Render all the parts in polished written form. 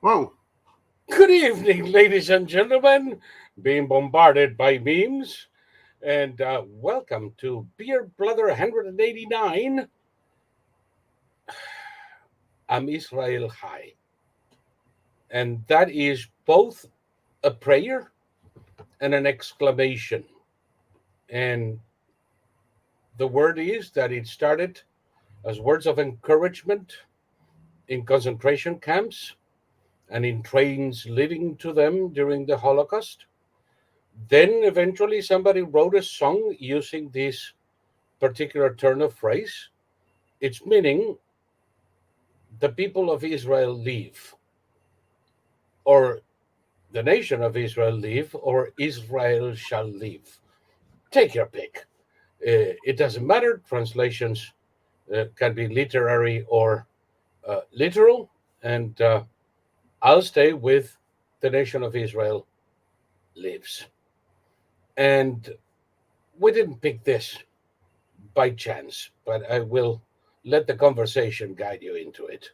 Whoa. Good evening, ladies and gentlemen, being bombarded by memes, and welcome to Beer Blather 189. I'm Israel High, and that is both a prayer and an exclamation. And the word is that it started as words of encouragement in concentration camps and in trains leading to them during the Holocaust. Then eventually somebody wrote a song using this particular turn of phrase. Its meaning, the people of Israel live, or the nation of Israel live, or Israel shall live. Take your pick. It doesn't matter. Translations can be literary or literal, and I'll stay with the nation of Israel lives. And we didn't pick this by chance, but I will let the conversation guide you into it.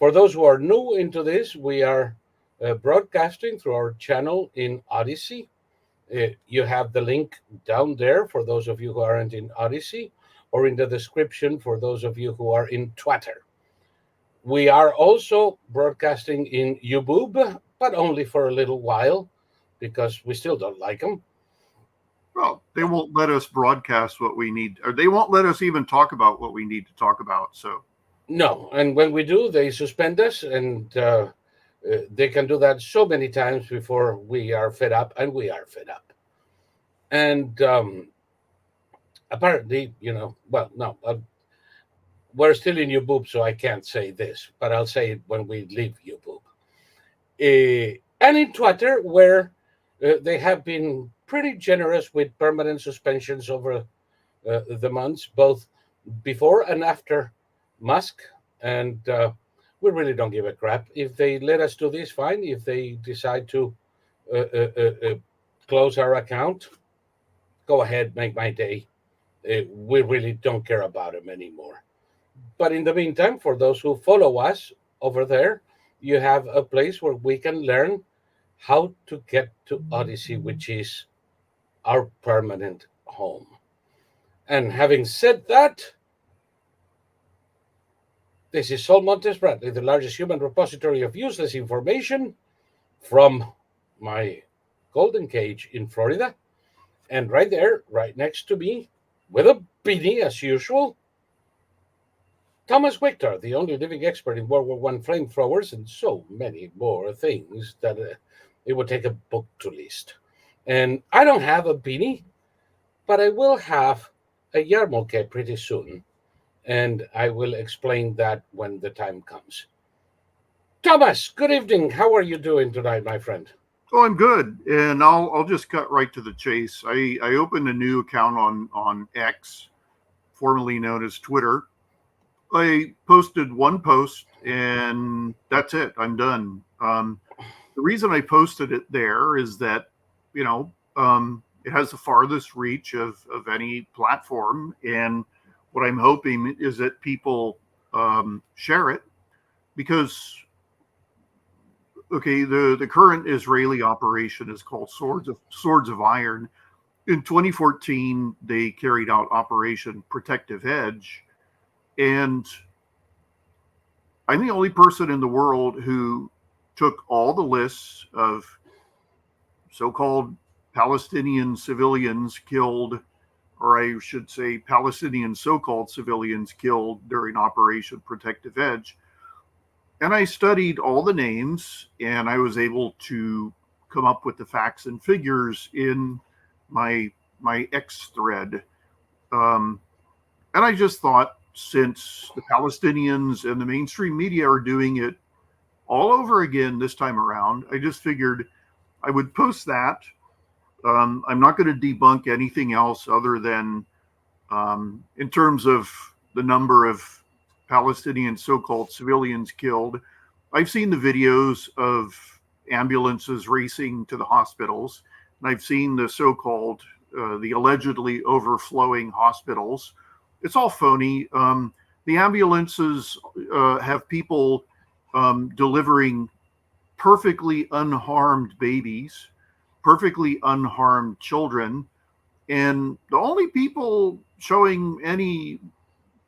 For those who are new into this, we are broadcasting through our channel in Odyssey. You have the link down there for those of you who aren't in Odyssey, or in the description for those of you who are in Twitter. We are also broadcasting in YouTube, but only for a little while because we still don't like them. Well, they won't let us broadcast what we need, or they won't let us even talk about what we need to talk about. So, no, and when we do, they suspend us, and they can do that so many times before we are fed up, and we are fed up. And apparently, well, no, we're still in YouTube, so I can't say this, but I'll say it when we leave YouTube. And in Twitter, where they have been pretty generous with permanent suspensions over the months, both before and after Musk. And we really don't give a crap. If they let us do this, fine. If they decide to close our account, go ahead, make my day. We really don't care about them anymore. But in the meantime, for those who follow us over there, you have a place where we can learn how to get to Odyssey, which is our permanent home. And having said that, this is Saul Montes-Bradley, the largest human repository of useless information from my golden cage in Florida. And right there, right next to me, with a beanie as usual, Thomas Wictor, the only living expert in World War I flamethrowers and so many more things that it would take a book to list. And I don't have a beanie, but I will have a yarmulke pretty soon. And I will explain that when the time comes. Thomas, good evening. How are you doing tonight, my friend? oh, I'm good, and I'll just cut right to the chase. I opened a new account on X, formerly known as Twitter. I posted one post, and that's it. I'm done. The reason I posted it there is that it has the farthest reach of any platform, and what I'm hoping is that people share it because okay, the current Israeli operation is called Swords of Iron. In 2014, they carried out Operation Protective Edge, and I'm the only person in the world who took all the lists of so-called Palestinian civilians killed, or I should say Palestinian so-called civilians killed during Operation Protective Edge. And I studied all the names, and I was able to come up with the facts and figures in my X thread. And I just thought, since the Palestinians and the mainstream media are doing it all over again this time around, I just figured I would post that. I'm not going to debunk anything else other than in terms of the number of Palestinian so-called civilians killed. I've seen the videos of ambulances racing to the hospitals, and I've seen the so-called, the allegedly overflowing hospitals. It's all phony. The ambulances have people delivering perfectly unharmed babies, perfectly unharmed children. And the only people showing any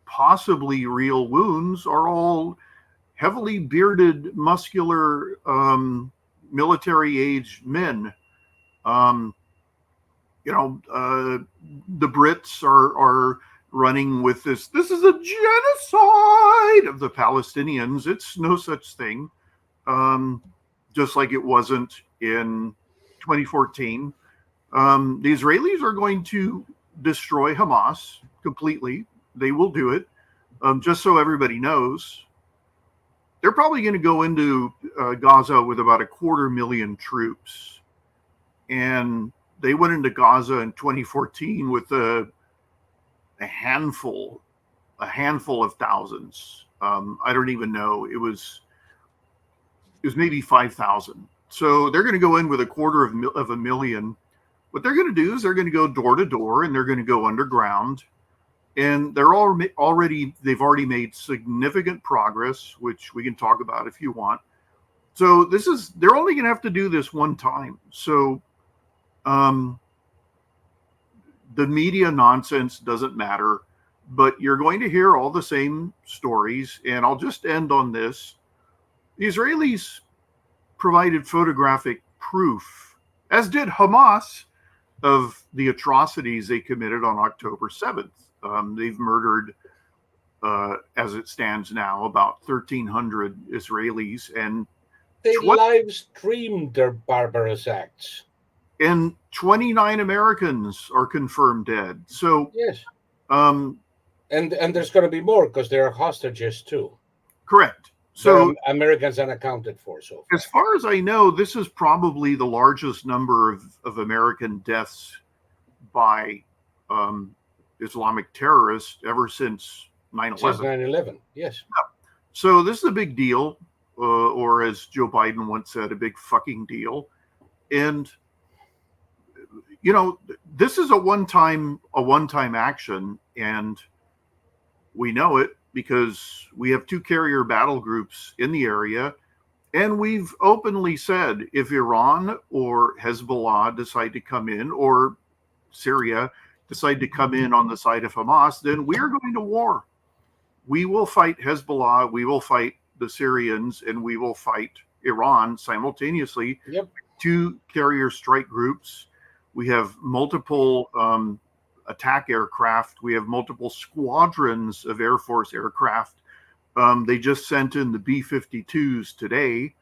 possibly real wounds are all heavily bearded, muscular, military-age men. Um, the Brits are running with this. This is a genocide of the Palestinians. It's no such thing. Just like it wasn't in 2014. The Israelis are going to destroy Hamas completely. They will do it. Just so everybody knows, they're probably going to go into Gaza with about 250,000 troops. And they went into Gaza in 2014 with a handful of thousands. I don't even know. It was maybe 5,000. So they're going to go in with 250,000. What they're going to do is they're going to go door to door and they're going to go underground. And they've already made significant progress, which we can talk about if you want. So they're only going to have to do this one time. So the media nonsense doesn't matter, but you're going to hear all the same stories. And I'll just end on this. The Israelis provided photographic proof, as did Hamas, of the atrocities they committed on October 7th. They've murdered, as it stands now, about 1,300 Israelis, and they live streamed their barbarous acts. And 29 Americans are confirmed dead. So yes, and there's going to be more because there are hostages too. Correct. So Americans unaccounted for. So far. As far as I know, this is probably the largest number of American deaths by Islamic terrorists ever since 9/11. Since 9/11, yes. Yeah. So this is a big deal, or as Joe Biden once said, a big fucking deal. And this is a one-time action, and we know it because we have 2 carrier battle groups in the area, and we've openly said if Iran or Hezbollah decide to come in, or Syria decide to come in on the side of Hamas, then we are going to war. We will fight Hezbollah, we will fight the Syrians, and we will fight Iran simultaneously. Yep. 2 carrier strike groups. We have multiple attack aircraft. We have multiple squadrons of Air Force aircraft. They just sent in the B-52s today.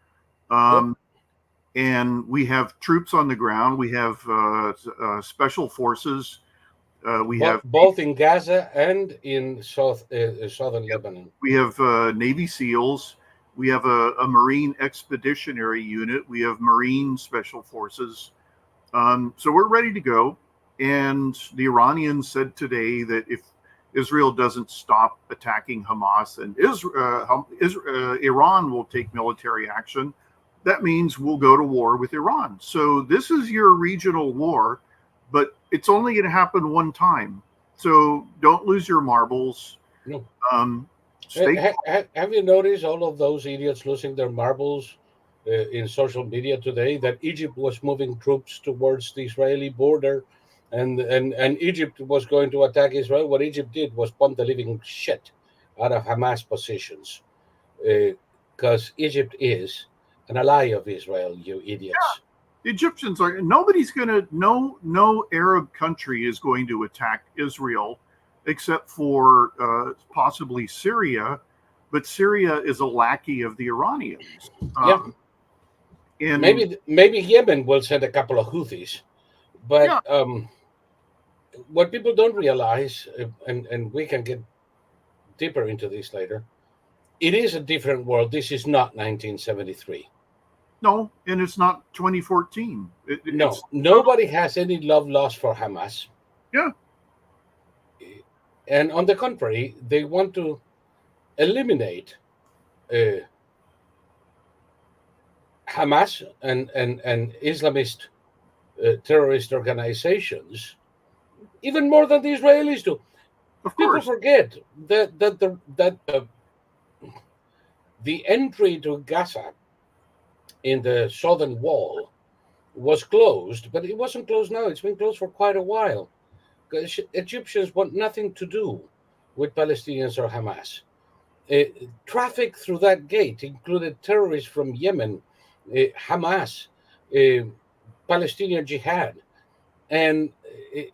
And we have troops on the ground. We have special forces. We have both in Gaza and in southern Lebanon. We have Navy SEALs. We have a Marine Expeditionary Unit. We have Marine Special Forces. So we're ready to go. And the Iranians said today that if Israel doesn't stop attacking Hamas, and Iran will take military action, that means we'll go to war with Iran. So this is your regional war, but it's only going to happen one time. So don't lose your marbles. No. Have you noticed all of those idiots losing their marbles in social media today, that Egypt was moving troops towards the Israeli border and Egypt was going to attack Israel? What Egypt did was bomb the living shit out of Hamas positions, because Egypt is an ally of Israel, you idiots. Yeah. The Egyptians are, no Arab country is going to attack Israel except for possibly Syria, but Syria is a lackey of the Iranians. And maybe Yemen will send a couple of Houthis, but what people don't realize, and we can get deeper into this later, it is a different world. This is not 1973. No, and it's not 2014. Nobody has any love lost for Hamas. Yeah. And on the contrary, they want to eliminate Hamas and Islamist terrorist organizations even more than the Israelis do. Of People course. forget that the entry to Gaza in the southern wall was closed, but it wasn't closed now. It's been closed for quite a while. Because Egyptians want nothing to do with Palestinians or Hamas. Traffic through that gate included terrorists from Yemen, Hamas, uh, Palestinian Jihad, and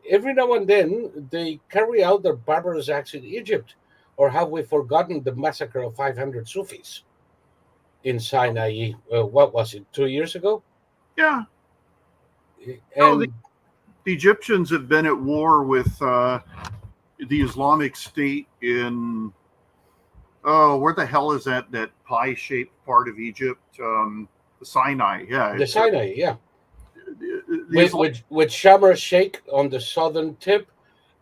every now and then they carry out their barbarous acts in Egypt. Or have we forgotten the massacre of 500 Sufis in Sinai? What was it, 2 years ago? Yeah. No, And the Egyptians have been at war with the Islamic State in, oh, where the hell is that pie-shaped part of Egypt? Sinai. Yeah, the it's Sinai, yeah, the with Sharm Sheikh on the southern tip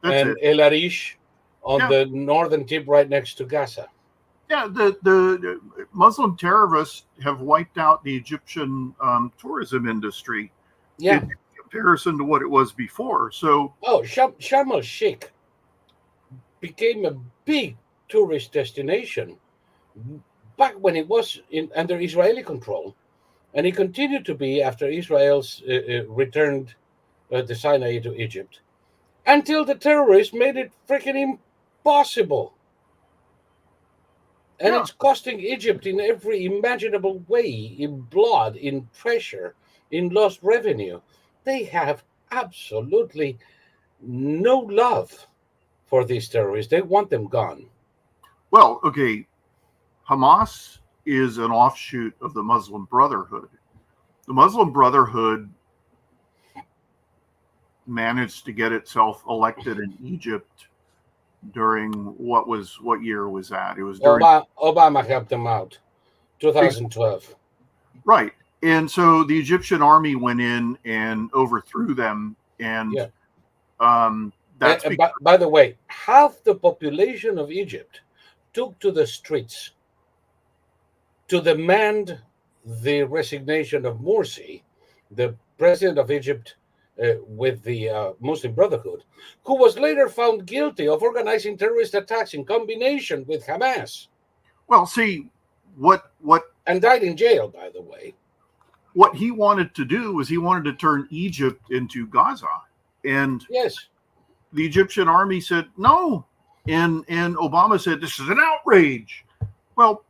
that's and it. El Arish on Yeah, the northern tip right next to Gaza. yeah. The Muslim terrorists have wiped out the Egyptian tourism industry Yeah. in comparison to what it was before. So Oh, Sharm el Sheikh became a big tourist destination back when it was under Israeli control, and it continued to be after Israel's returned the Sinai to Egypt, until the terrorists made it freaking impossible. And yeah, it's costing Egypt in every imaginable way, in blood, in pressure, in lost revenue. They have absolutely no love for these terrorists. They want them gone. well, okay. Hamas is an offshoot of the Muslim Brotherhood. The Muslim Brotherhood managed to get itself elected in Egypt during what year was that? It was during Obama helped them out, 2012. right. And so the Egyptian army went in and overthrew them, and Yeah. that's because By the way, half the population of Egypt took to the streets to demand the resignation of Morsi, the president of Egypt with the Muslim Brotherhood, who was later found guilty of organizing terrorist attacks in combination with Hamas well, see what and died in jail, by the way. what he wanted to do was he wanted to turn Egypt into Gaza, and Yes. the Egyptian army said no, and Obama said this is an outrage. Well,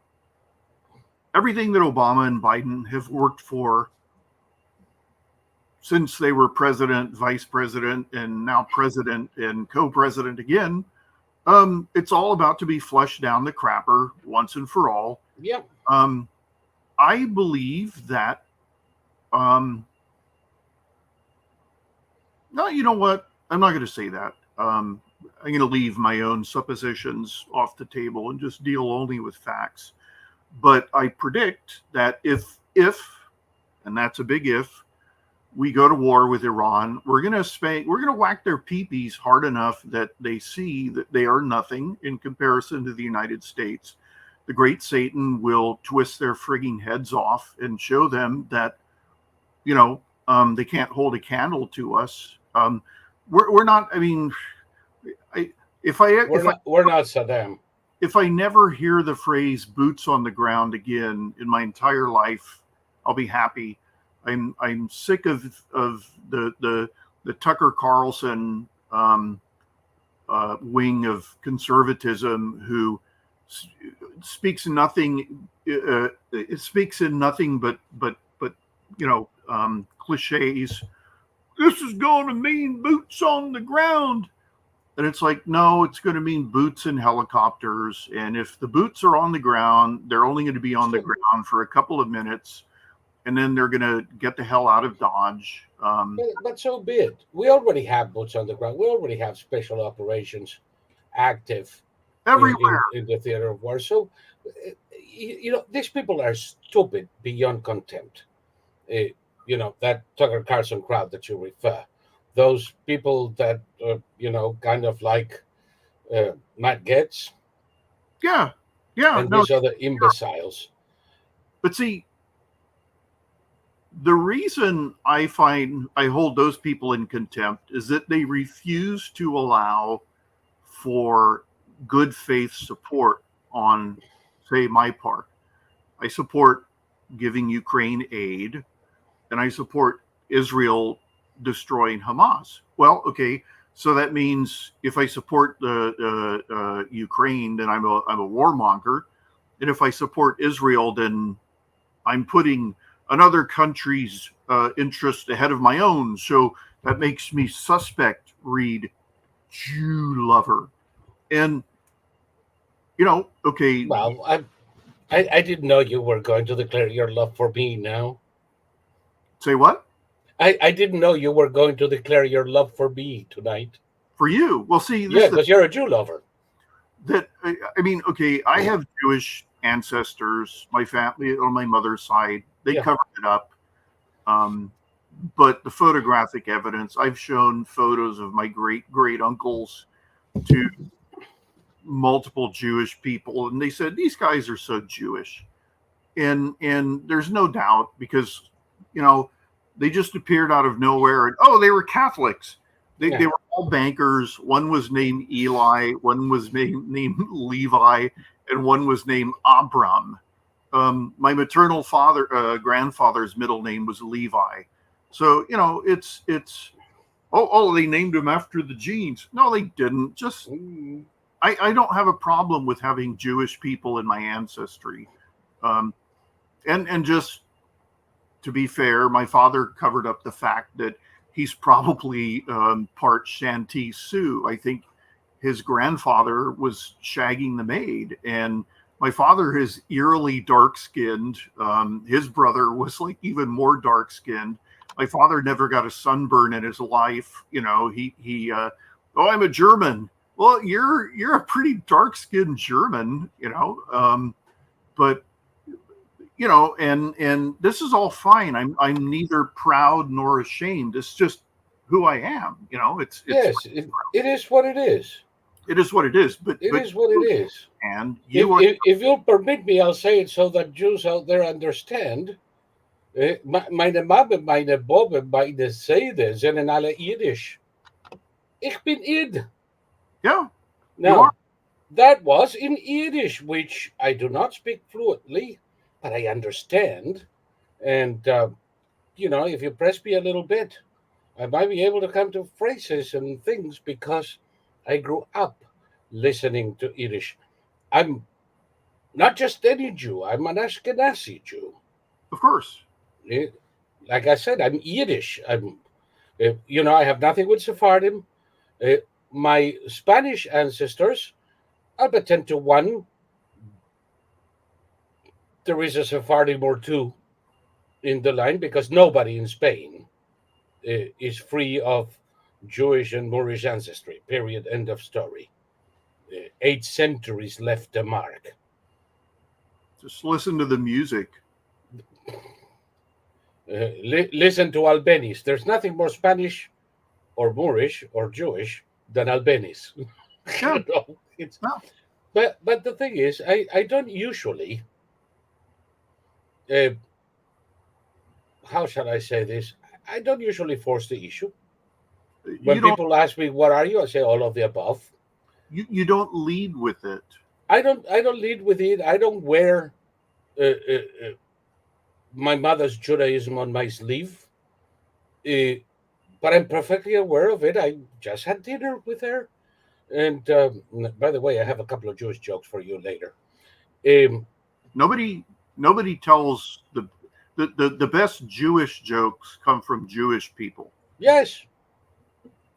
everything that Obama and Biden have worked for since they were president, vice president, and now president and co-president again, it's all about to be flushed down the crapper once and for all. Yeah. I believe that. No, you know what? I'm not going to say that. I'm going to leave my own suppositions off the table and just deal only with facts. But I predict that if, and that's a big if, we go to war with Iran, we're going to whack their peepees hard enough that they see that they are nothing in comparison to the United States. The great Satan will twist their frigging heads off and show them that, they can't hold a candle to us. We're not. I mean, We're not Saddam. if I never hear the phrase "boots on the ground" again in my entire life, I'll be happy. I'm sick of the Tucker Carlson wing of conservatism who speaks nothing. It speaks in nothing but cliches. This is going to mean boots on the ground. And it's like, no, it's going to mean boots and helicopters. And if the boots are on the ground, they're only going to be on the ground for a couple of minutes. And then they're going to get the hell out of Dodge. But so be it. We already have boots on the ground. We already have special operations active Everywhere. in the theater of war. So, these people are stupid beyond contempt. That Tucker Carlson crowd that you refer. Those people that, kind of like Matt Getz Yeah. Yeah. and No, these other imbeciles. but see, the reason I hold those people in contempt is that they refuse to allow for good faith support on, say, my part. I support giving Ukraine aid, and I support Israel destroying Hamas. Well, okay, so that means if I support the Ukraine, then I'm a warmonger, and if I support Israel, then I'm putting another country's interest ahead of my own. So that makes me suspect, Reed, Jew lover. And okay. Well, I didn't know you were going to declare your love for me now. Say what? I didn't know you were going to declare your love for me tonight. For you? Well, see, Yeah, because you're a Jew lover. I mean, okay, I have Jewish ancestors. My family on my mother's side, they covered it up. But the photographic evidence, I've shown photos of my great uncles to multiple Jewish people, and they said these guys are so Jewish, and there's no doubt, because they just appeared out of nowhere, and they were Catholics. They were all bankers. One was named Eli, one was named Levi, and one was named Abram. My maternal grandfather's middle name was Levi. So it's they named him after the genes. No, they didn't. Just I don't have a problem with having Jewish people in my ancestry. And just to be fair, my father covered up the fact that he's probably part Shanti Sioux. I think his grandfather was shagging the maid, and my father is eerily dark-skinned. His brother was like even more dark-skinned. My father never got a sunburn in his life. I'm a German. Well, you're a pretty dark-skinned German, but and this is all fine. I'm neither proud nor ashamed. It's just who I am. It is what it is. It is what it is. But it is what it is. And if you'll permit me, I'll say it so that Jews out there understand. Meine Mama, meine Bobbe, meine Seide sind in alle Yiddish. Ich bin Id. Yeah. Now, that was in Yiddish, which I do not speak fluently, but I understand. And, if you press me a little bit, I might be able to come to phrases and things because I grew up listening to Yiddish. I'm not just any Jew. I'm an Ashkenazi Jew. Of course. Like I said, I'm Yiddish. I have nothing with Sephardim. My Spanish ancestors, I'll bet 10 to 1. There is a Sephardim or two in the line because nobody in Spain is free of Jewish and Moorish ancestry. Period. End of story. 8 centuries left a mark. Just listen to the music. Listen to Albanese. There's nothing more Spanish or Moorish or Jewish than Albanese. Yeah. But the thing is, I don't usually, how shall I say this? I don't usually force the issue. When people ask me, what are you? I say all of the above. You don't lead with it. I don't lead with it. I don't wear my mother's Judaism on my sleeve. But I'm perfectly aware of it. I just had dinner with her. And by the way, I have a couple of Jewish jokes for you later. Nobody tells the best Jewish jokes come from Jewish people. Yes.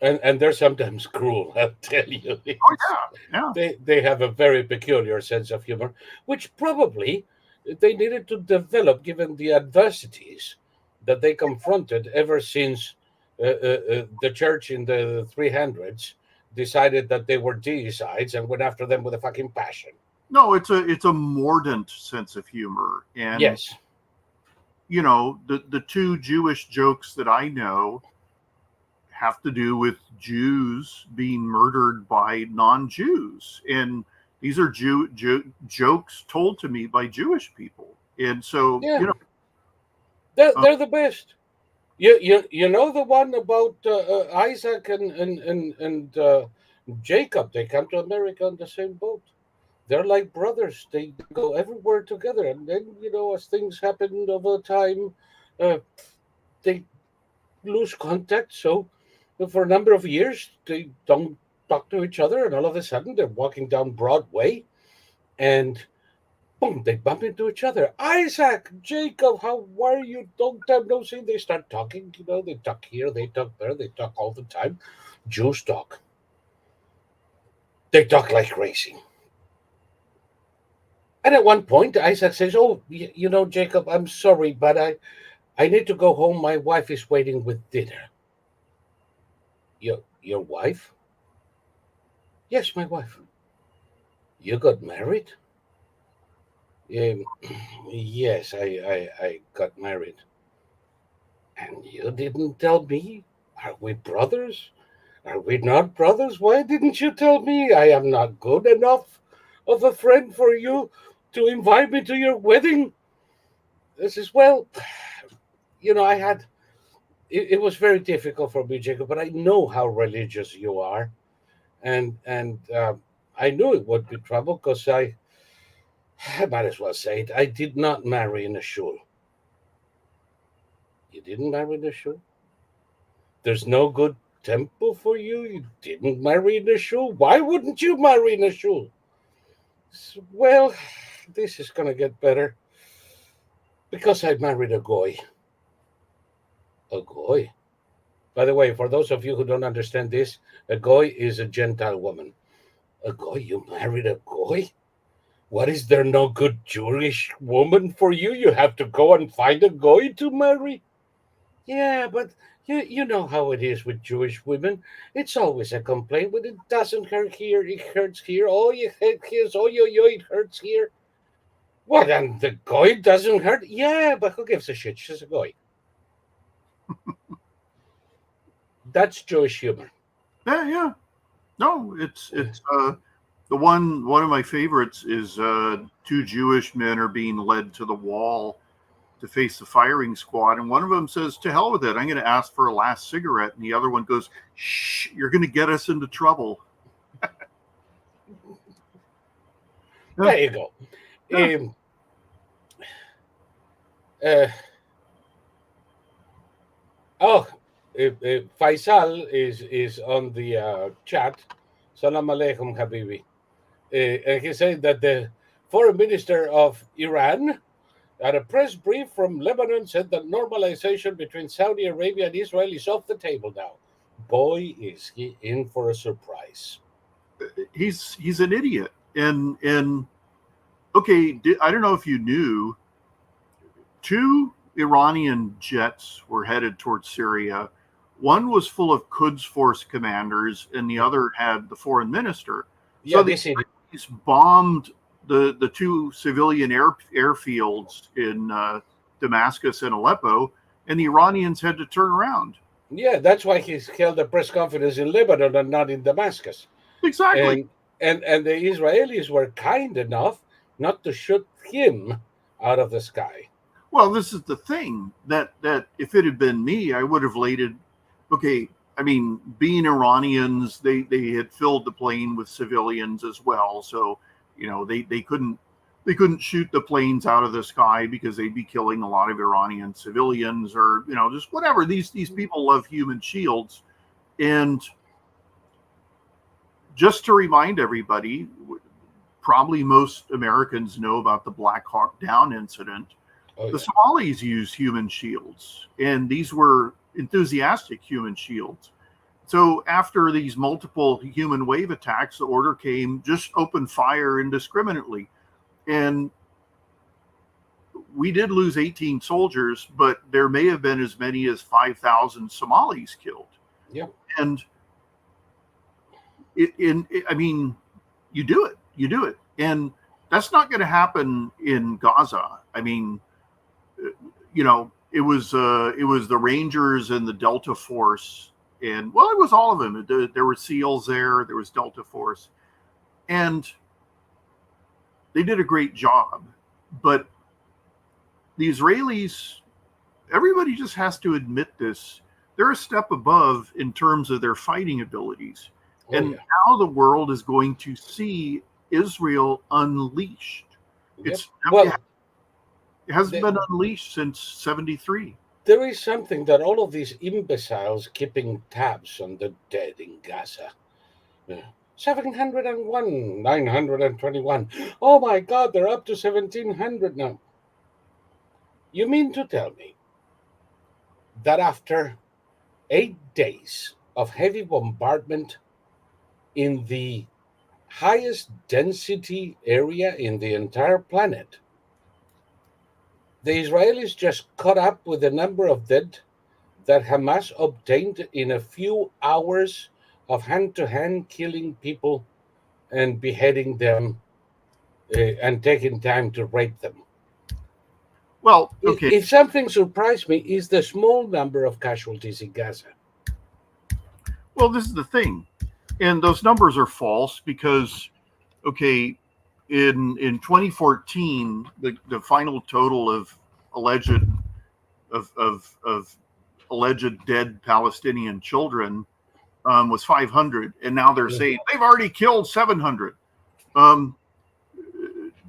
And they're sometimes cruel, I'll tell you. Yeah. They have a very peculiar sense of humor, which probably they needed to develop given the adversities that they confronted ever since the church in the 300s decided that they were deicides and went after them with a fucking passion. No, it's a mordant sense of humor. And yes, the two Jewish jokes that I know have to do with Jews being murdered by non-Jews, and these are jokes told to me by Jewish people. And so they're the best. You know the one about Isaac and Jacob. They come to America on the same boat. They're like brothers. They go everywhere together. And then, as things happen over time, uh, they lose contact. So for a number of years, they don't talk to each other. And all of a sudden, they're walking down Broadway and boom, they bump into each other. Isaac, Jacob, how are you? Long time no see. They start talking. They talk here, they talk there, they talk all the time. Jews talk. They talk like crazy. And at one point, Isaac says, "Oh, Jacob, I'm sorry, but I need to go home. My wife is waiting with dinner." Your wife? Yes, my wife. You got married? Um, yes, I got married. And you didn't tell me? Are we brothers? Are we not brothers? Why didn't you tell me? I am not good enough of a friend for you to invite me to your wedding. This is, well, I had, it was very difficult for me, Jacob, but I know how religious you are. And I knew it would be trouble because I might as well say it, I did not marry in a shul. You didn't marry in a shul? There's no good temple for you? You didn't marry in a shul? Why wouldn't you marry in a shul? Well, this is going to get better. Because I married a goy. A goy? By the way, for those of you who don't understand this, a goy is a Gentile woman. A goy? You married a goy? What, is there no good Jewish woman for you? You have to go and find a goy to marry? Yeah, but you know how it is with Jewish women. It's always a complaint, but it doesn't hurt here, it hurts here. Oh, you hurt here, oh, it hurts here. What, and the goy doesn't hurt? Yeah, but who gives a shit? She's a goy. That's Jewish humor. Yeah, yeah. No, it's the one of my favorites is two Jewish men are being led to the wall to face the firing squad, and one of them says, "To hell with it! I'm going to ask for a last cigarette," and the other one goes, "Shh! You're going to get us into trouble." There you go. Yeah. Uh, oh, Faisal is on the chat. Salam alaikum, Habibi. And he said that the foreign minister of Iran at a press brief from Lebanon said that normalization between Saudi Arabia and Israel is off the table now. Boy, is he in for a surprise. He's an idiot, and okay, I don't know if you knew, two Iranian jets were headed towards Syria. One was full of Quds Force commanders, and the other had the foreign minister. Yeah, So the Israelis bombed the two civilian airfields in Damascus and Aleppo, and the Iranians had to turn around. Yeah, that's why he's held a press conference in Lebanon and not in Damascus. Exactly. And the Israelis were kind enough not to shoot him out of the sky. Well, this is the thing that if it had been me, I would have laid it. Okay, I mean, being Iranians, they had filled the plane with civilians as well, so they couldn't shoot the planes out of the sky because they'd be killing a lot of Iranian civilians, or just whatever. These people love human shields, and just to remind everybody, probably most Americans know about the Black Hawk Down incident. Oh, the Somalis used human shields, and these were enthusiastic human shields. So after these multiple human wave attacks, the order came, just open fire indiscriminately. And we did lose 18 soldiers, but there may have been as many as 5,000 Somalis killed. Yeah. And I mean, you do it. And that's not going to happen in Gaza. I mean, it was the Rangers and the Delta Force, and well, it was all of them. There were SEALs there was Delta Force, and they did a great job. But the Israelis, everybody just has to admit this, they're a step above in terms of their fighting abilities. And how the world is going to see Israel unleashed. Yep. It Well, hasn't the, been unleashed since '73. there is something that all of these imbeciles keeping tabs on the dead in Gaza. 701, 921. Oh my God, they're up to 1,700 now. You mean to tell me that after 8 days of heavy bombardment in the highest density area in the entire planet, the Israelis just caught up with the number of dead that Hamas obtained in a few hours of hand to hand killing people and beheading them and taking time to rape them? Well, okay. If something surprised me, is the small number of casualties in Gaza. Well, this is the thing, and those numbers are false because, okay, in 2014, the final total of alleged of alleged dead Palestinian children was 500, and now they're saying they've already killed 700. Um,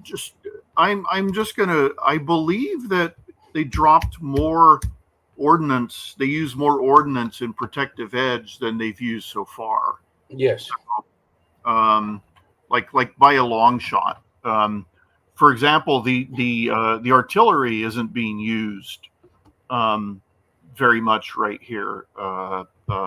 just I'm just gonna I believe that they dropped more ordnance. They use more ordnance in protective edge than they've used so far. Yes. Um, like by a long shot. For example, the artillery isn't being used very much right here. I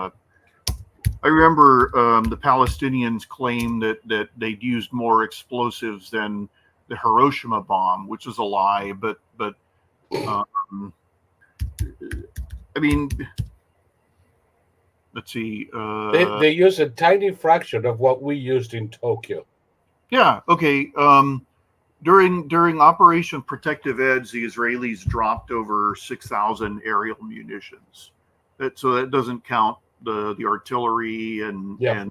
remember the Palestinians claimed that they'd used more explosives than the Hiroshima bomb, which is a lie. But I mean, let's see. They use a tiny fraction of what we used in Tokyo. Yeah. Okay. During Operation Protective Edge, the Israelis dropped over 6,000 aerial munitions. So that doesn't count the artillery and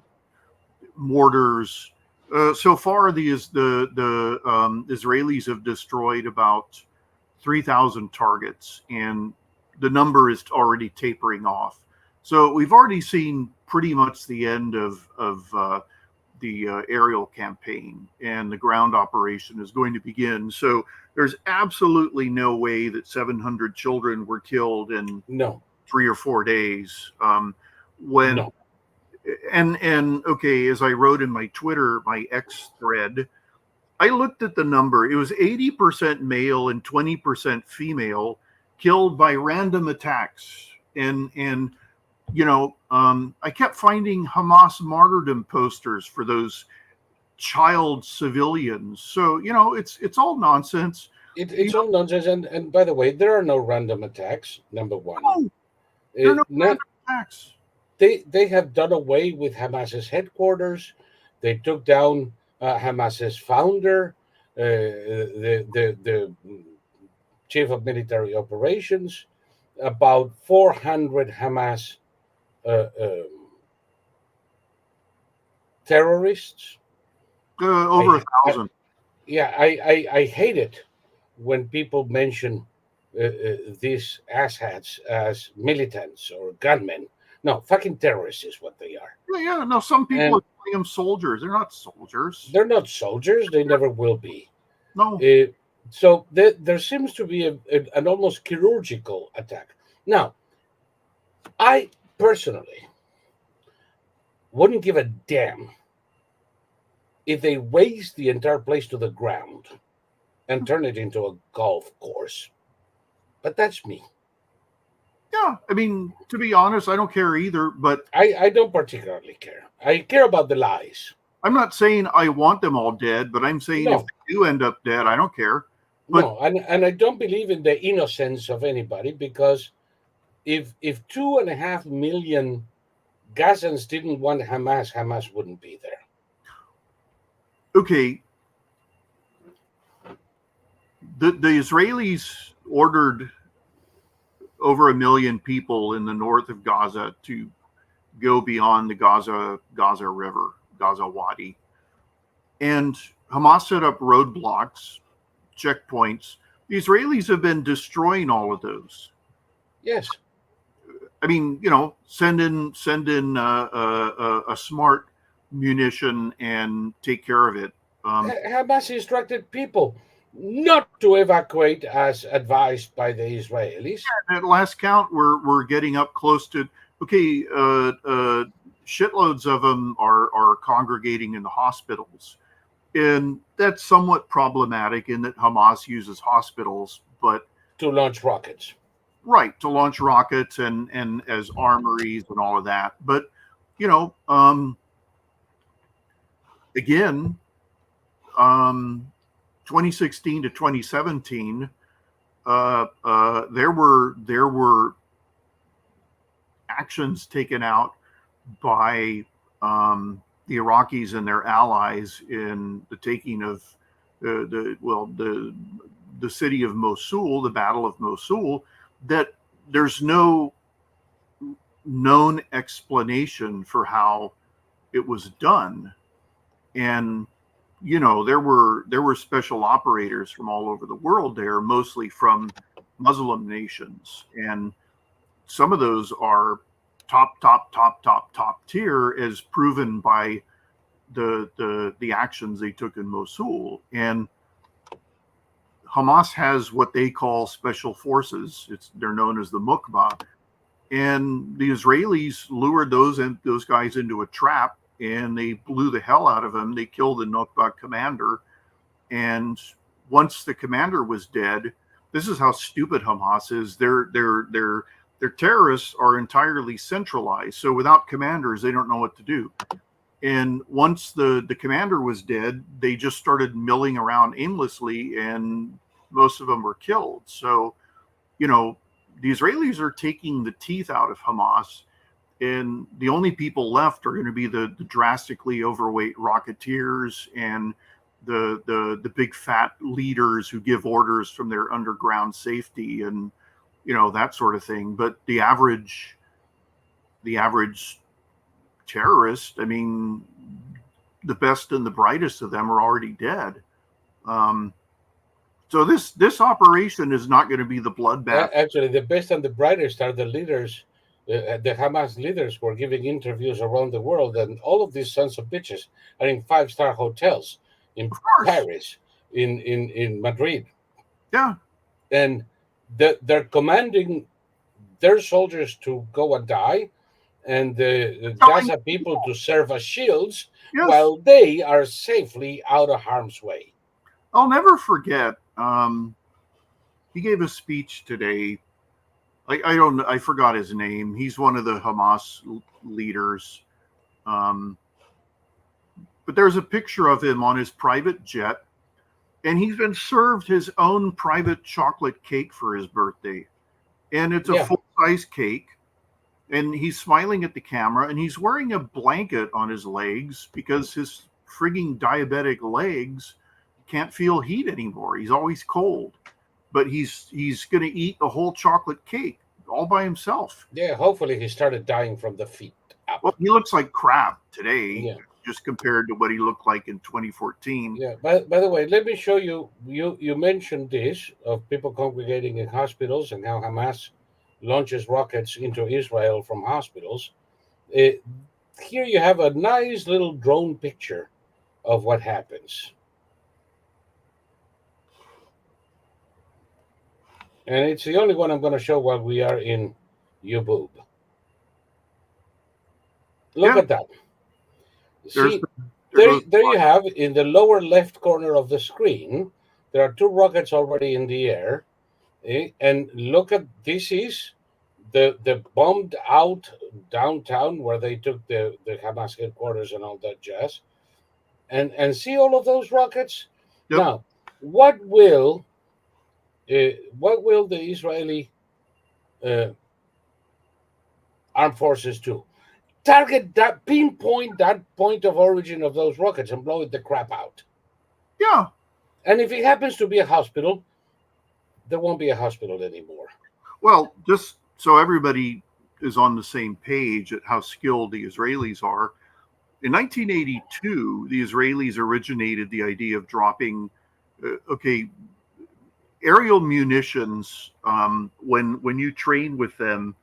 mortars. So far, the Israelis have destroyed about 3,000 targets, and the number is already tapering off. So we've already seen pretty much the end of the aerial campaign, and the ground operation is going to begin. So there's absolutely no way that 700 children were killed in 3 or 4 days. And okay, as I wrote in my Twitter, my X thread, I looked at the number. It was 80% male and 20% female killed by random attacks. And I kept finding Hamas martyrdom posters for those child civilians. So, it's all nonsense. It's all nonsense. And by the way, there are no random attacks, number one. No, there are no random attacks. They have done away with Hamas's headquarters. They took down Hamas's founder, the chief of military operations, about 400 Hamas terrorists. Over 1,000. I hate it when people mention these asshats as militants or gunmen. No, fucking terrorists is what they are. Yeah. No, some people are calling them soldiers. They're not soldiers. They're not soldiers. They never will be. No. So there seems to be an almost chirurgical attack. Now, I personally wouldn't give a damn if they raze the entire place to the ground and turn it into a golf course. But that's me. Yeah, I mean, to be honest, I don't care either, but I don't particularly care. I care about the lies. I'm not saying I want them all dead, but I'm saying if they do end up dead, I don't care. But, no, and I don't believe in the innocence of anybody, because if 2.5 million Gazans didn't want Hamas wouldn't be there. Okay. The Israelis ordered over 1 million people in the north of Gaza to go beyond the Gaza River, Gaza Wadi. And Hamas set up roadblocks, checkpoints. The Israelis have been destroying all of those. Yes. I mean, send in a smart munition and take care of it. Hamas instructed people not to evacuate as advised by the Israelis. At last count, we're getting up close to okay. Shitloads of them are congregating in the hospitals, and that's somewhat problematic in that Hamas uses hospitals, but To launch rockets. right, to launch rockets and as armories and all of that. But you know, again, 2016 to 2017, there were actions taken out by the Iraqis and their allies in the taking of the city of Mosul, the Battle of Mosul, that there's no known explanation for how it was done. And there were special operators from all over the world there, mostly from Muslim nations, and some of those are top tier, as proven by the actions they took in Mosul. And Hamas has what they call special forces. They're known as the Mukba, and the Israelis lured those guys into a trap, and they blew the hell out of them. They killed the Nukba commander, and once the commander was dead, this is how stupid Hamas is. Their terrorists are entirely centralized, so without commanders, they don't know what to do. And once the commander was dead, they just started milling around aimlessly, and most of them were killed. So, the Israelis are taking the teeth out of Hamas, and the only people left are going to be the drastically overweight rocketeers and the big fat leaders who give orders from their underground safety and that sort of thing. But the average terrorist, I mean, the best and the brightest of them are already dead. So this operation is not going to be the bloodbath. Actually, the best and the brightest are the leaders. The Hamas leaders were giving interviews around the world, and all of these sons of bitches are in 5-star hotels in Paris, in Madrid. Yeah. And they're commanding their soldiers to go and die, and the Gaza people to serve as shields, yes, while they are safely out of harm's way. I'll never forget. He gave a speech today. I forgot his name. He's one of the Hamas leaders. But there's a picture of him on his private jet, and he's been served his own private chocolate cake for his birthday. And it's a full-size cake, and he's smiling at the camera, and he's wearing a blanket on his legs because his frigging diabetic legs can't feel heat anymore. He's always cold. But he's going to eat the whole chocolate cake all by himself. Yeah, hopefully he started dying from the feet up. Well, he looks like crap today, just compared to what he looked like in 2014. Yeah, by the way, let me show you. You mentioned this of people congregating in hospitals and how Hamas launches rockets into Israel from hospitals. Here you have a nice little drone picture of what happens. And it's the only one I'm going to show while we are in YouTube. Look at that. See, there you have, in the lower left corner of the screen, there are 2 rockets already in the air. And look at, this is the bombed out downtown where they took the Hamas headquarters and all that jazz. And see all of those rockets? Yep. Now, what will the Israeli armed forces do? Target that, pinpoint that point of origin of those rockets and blow it the crap out. Yeah. And if it happens to be a hospital, there won't be a hospital anymore. Well, just so everybody is on the same page at how skilled the Israelis are, in 1982, the Israelis originated the idea of dropping, aerial munitions. When you train with them,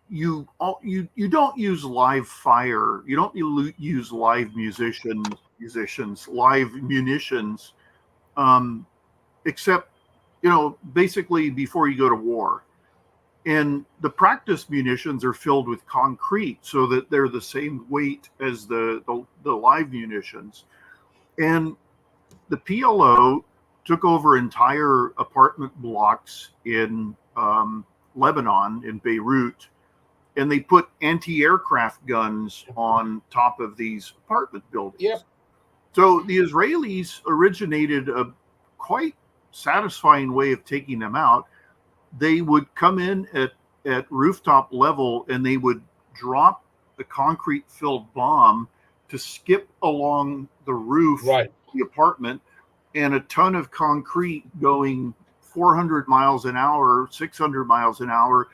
you don't use live fire. You don't use live munitions musicians, live munitions, except, basically before you go to war. And the practice munitions are filled with concrete so that they're the same weight as the live munitions. And the PLO took over entire apartment blocks in Lebanon, in Beirut, and they put anti-aircraft guns on top of these apartment buildings. Yep. So the Israelis originated a quite satisfying way of taking them out. They would come in at rooftop level and they would drop a concrete filled bomb to skip along the roof Right. of the apartment, and a ton of concrete going 400 miles an hour, 600 miles an hour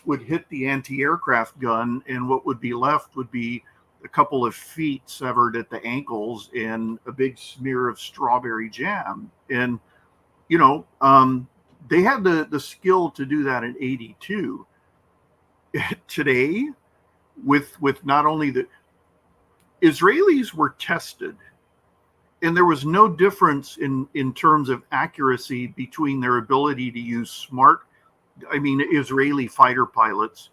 would hit the anti-aircraft gun, and what would be left would be a couple of feet severed at the ankles and a big smear of strawberry jam. And they had the skill to do that in 82. Today, with not only the Israelis were tested, and there was no difference in terms of accuracy between their ability to use Israeli fighter pilots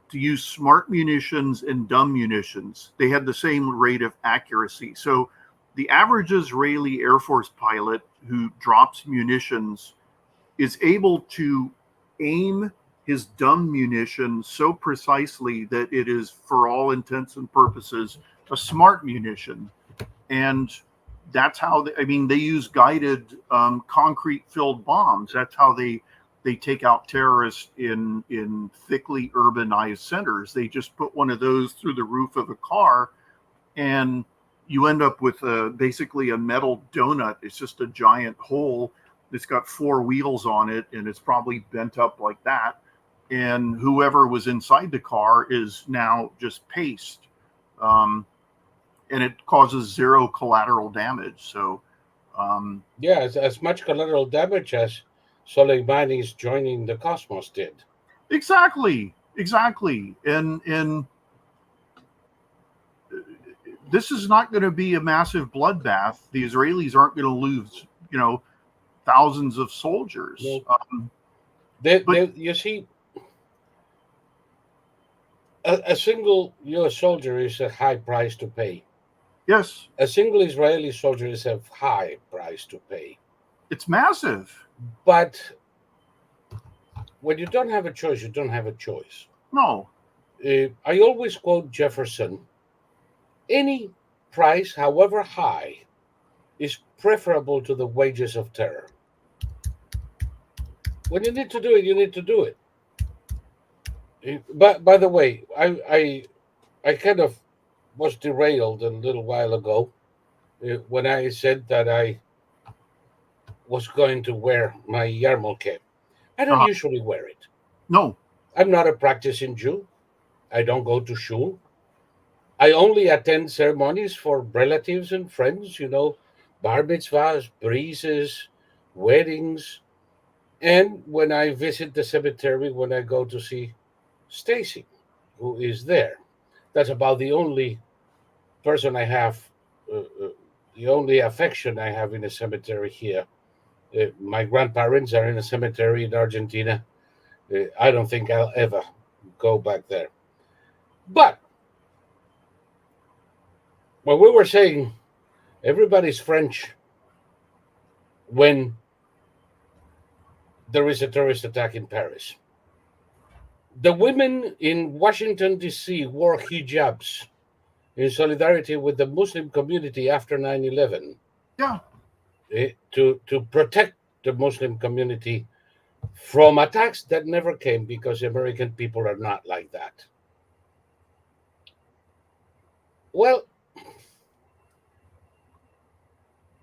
to use smart munitions and dumb munitions. They had the same rate of accuracy. So the average Israeli Air Force pilot who drops munitions is able to aim his dumb munition so precisely that it is, for all intents and purposes, a smart munition. And that's how they use guided concrete filled bombs. That's how they take out terrorists in thickly urbanized centers. They just put one of those through the roof of a car, and you end up with basically a metal donut. It's just a giant hole. It's got 4 wheels on it, and it's probably bent up like that. And whoever was inside the car is now just paste. And it causes 0 collateral damage. So, as much collateral damage as Soleimani's joining the Cosmos did. Exactly. And this is not going to be a massive bloodbath. The Israelis aren't going to lose, thousands of soldiers. No. You see, a single U.S. soldier is a high price to pay. Yes. A single Israeli soldier is a high price to pay. It's massive. But when you don't have a choice, you don't have a choice. No. I always quote Jefferson. Any price, however high, is preferable to the wages of terror. When you need to do it, you need to do it. But by the way, I kind of was derailed a little while ago when I said that I was going to wear my yarmulke. I don't usually wear it. No. I'm not a practicing Jew. I don't go to shul. I only attend ceremonies for relatives and friends, bar mitzvahs, brises, weddings. And when I visit the cemetery, when I go to see Stacy, who is there. That's about the only person I have, the only affection I have in a cemetery here. My grandparents are in a cemetery in Argentina. I don't think I'll ever go back there. But when we were saying everybody's French when there is a terrorist attack in Paris. The women in Washington, D.C. wore hijabs in solidarity with the Muslim community after 9/11. Yeah. To protect the Muslim community from attacks that never came, because American people are not like that. Well,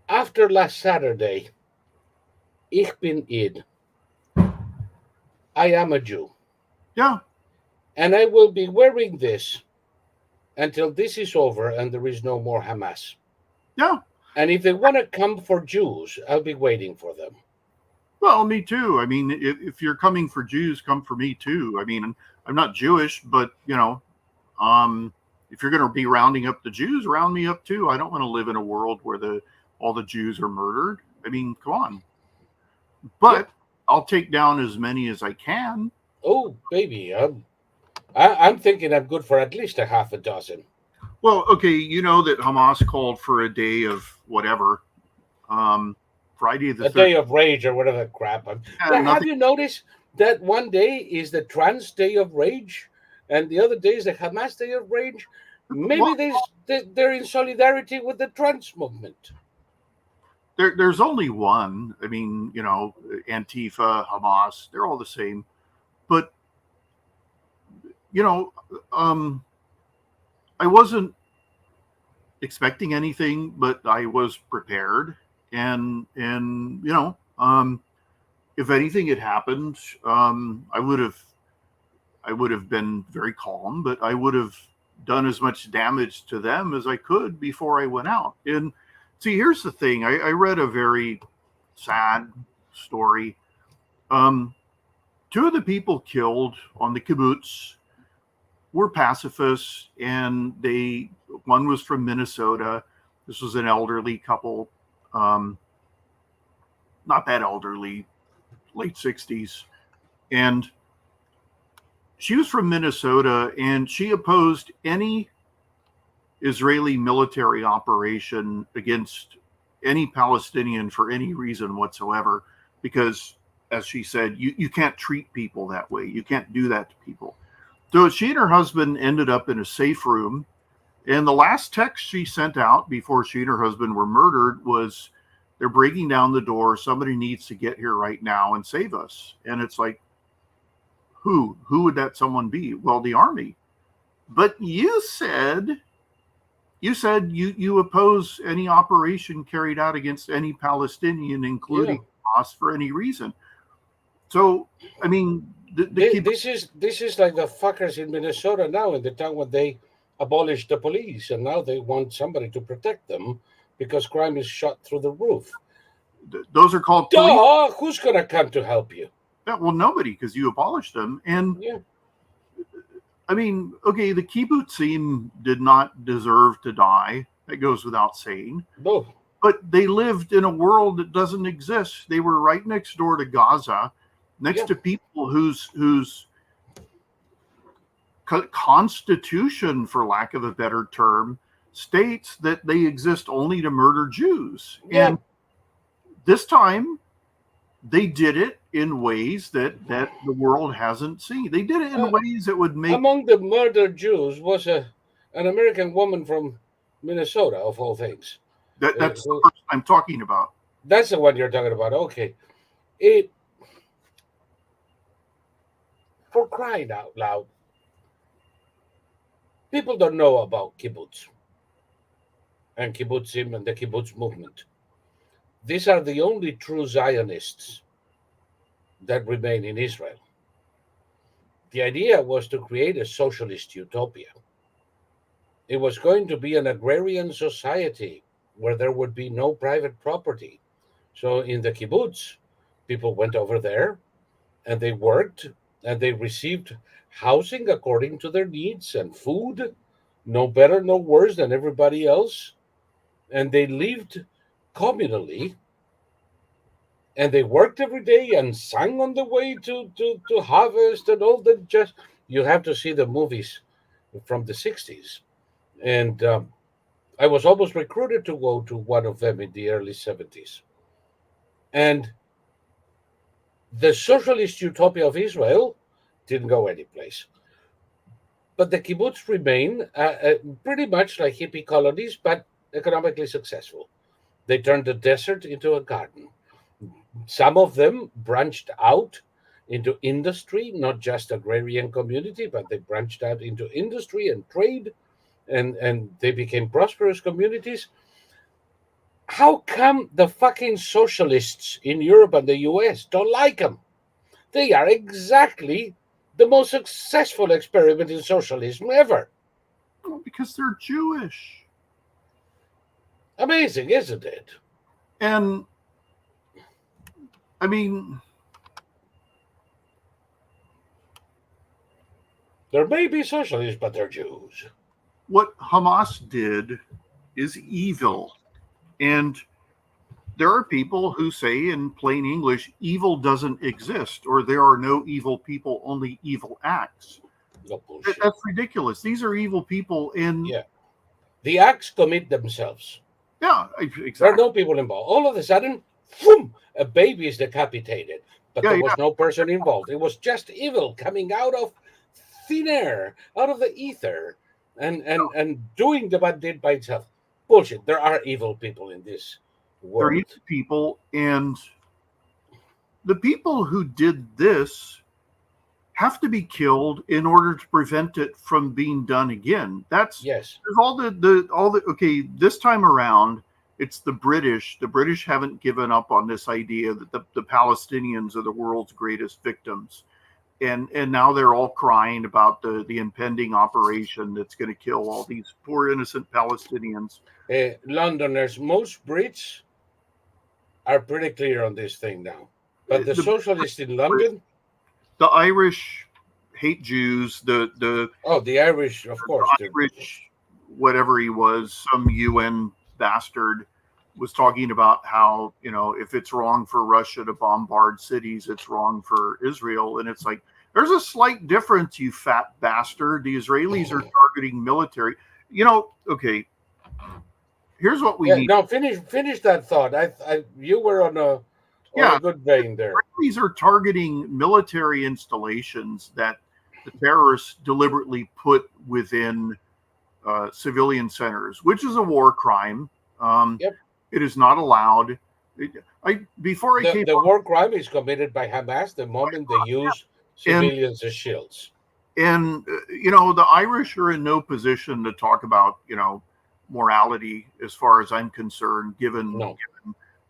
after last Saturday, Ich bin Id. I am a Jew. Yeah. And I will be wearing this until this is over and there is no more Hamas. Yeah. And if they want to come for Jews, I'll be waiting for them. Well, me too. I mean, if you're coming for Jews, come for me too. I mean, I'm not Jewish, but if you're going to be rounding up the Jews, round me up too. I don't want to live in a world where all the Jews are murdered. I mean, come on. But I'll take down as many as I can. Oh, baby, I'm thinking I'm good for at least a half a dozen. Well, okay, you know that Hamas called for a day of whatever, Friday the 13th. Day of rage or whatever crap. Have you noticed that one day is the trans day of rage, and the other day is the Hamas day of rage? Maybe they're in solidarity with the trans movement. There's only one. I mean, you know, Antifa, Hamas, they're all the same. But, you know, I wasn't expecting anything, but I was prepared. And you know, if anything had happened, I would have been very calm, but I would have done as much damage to them as I could before I went out. And see, here's the thing. I read a very sad story. Two of the people killed on the kibbutz were pacifists, and one was from Minnesota. This was an elderly couple, not that elderly, late 60s. And she was from Minnesota, and she opposed any Israeli military operation against any Palestinian for any reason whatsoever, because, as she said, you can't treat people that way. You can't do that to people. So she and her husband ended up in a safe room, and the last text she sent out before she and her husband were murdered was, "They're breaking down the door. Somebody needs to get here right now and save us." And it's like, who would that someone be? Well, the army. But you said you oppose any operation carried out against any Palestinian, including us, for any reason. So, I mean, this is like the fuckers in Minnesota now, in the town when they abolished the police, and now they want somebody to protect them because crime is shot through the roof. Those are called police. Who's gonna come to help you? Yeah, well, nobody, because you abolished them. And I mean, okay, the kibbutzim did not deserve to die. That goes without saying. No. But they lived in a world that doesn't exist. They were right next door to Gaza, next to people whose constitution, for lack of a better term, states that they exist only to murder Jews. Yeah. And this time, they did it in ways that the world hasn't seen. They did it in ways that would make... Among the murdered Jews was an American woman from Minnesota, of all things. That's the person I'm talking about. That's the one you're talking about. Okay. For crying out loud, people don't know about kibbutz and kibbutzim and the kibbutz movement. These are the only true Zionists that remain in Israel. The idea was to create a socialist utopia. It was going to be an agrarian society where there would be no private property. So in the kibbutz, people went over there and they worked and they received housing according to their needs and food, no better, no worse than everybody else. And they lived communally, and they worked every day and sang on the way to harvest and all that. Just, you have to see the movies from the 60s. And I was almost recruited to go to one of them in the early 70s. And the socialist utopia of Israel didn't go anyplace. But the kibbutz remain pretty much like hippie colonies, but economically successful. They turned the desert into a garden. Some of them branched out into industry, not just agrarian community, but they branched out into industry and trade, and they became prosperous communities. How come the fucking socialists in Europe and the US don't like them? They are exactly the most successful experiment in socialism ever. Well, because they're Jewish. Amazing, isn't it? And I mean, there may be socialists, but they're Jews. what Hamas did is evil. And there are people who say in plain English, evil doesn't exist, or there are no evil people, only evil acts. No bullshit. That's ridiculous. These are evil people. And Yeah. The acts commit themselves. yeah, There are exactly. no people involved. All of a sudden, boom, a baby is decapitated. But Yeah, there was no person involved. It was just evil coming out of thin air, out of the ether, and doing the bad deed by itself. Bullshit. There are evil people in this they're world. evil people. And the people who did this have to be killed in order to prevent it from being done again. That's Yes. there's all the okay, this time around it's the British. The British haven't given up on this idea that the Palestinians are the world's greatest victims. And now they're all crying about the impending operation that's going to kill all these poor innocent Palestinians. Londoners, most Brits are pretty clear on this thing now. But the socialists in London, the Irish hate Jews. The Irish, of course. Irish, whatever he was, some UN bastard, was talking about how, if it's wrong for Russia to bombard cities, it's wrong for Israel. And it's like, there's a slight difference, you fat bastard. The Israelis are targeting military. Okay. Here's what we need. No, finish that thought. You were on a good vein there. Israelis are targeting military installations that the terrorists deliberately put within civilian centers, which is a war crime. Yep. It is not allowed. The war crime is committed by Hamas the moment they use civilians as shields. And the Irish are in no position to talk about morality, as far as I'm concerned. Given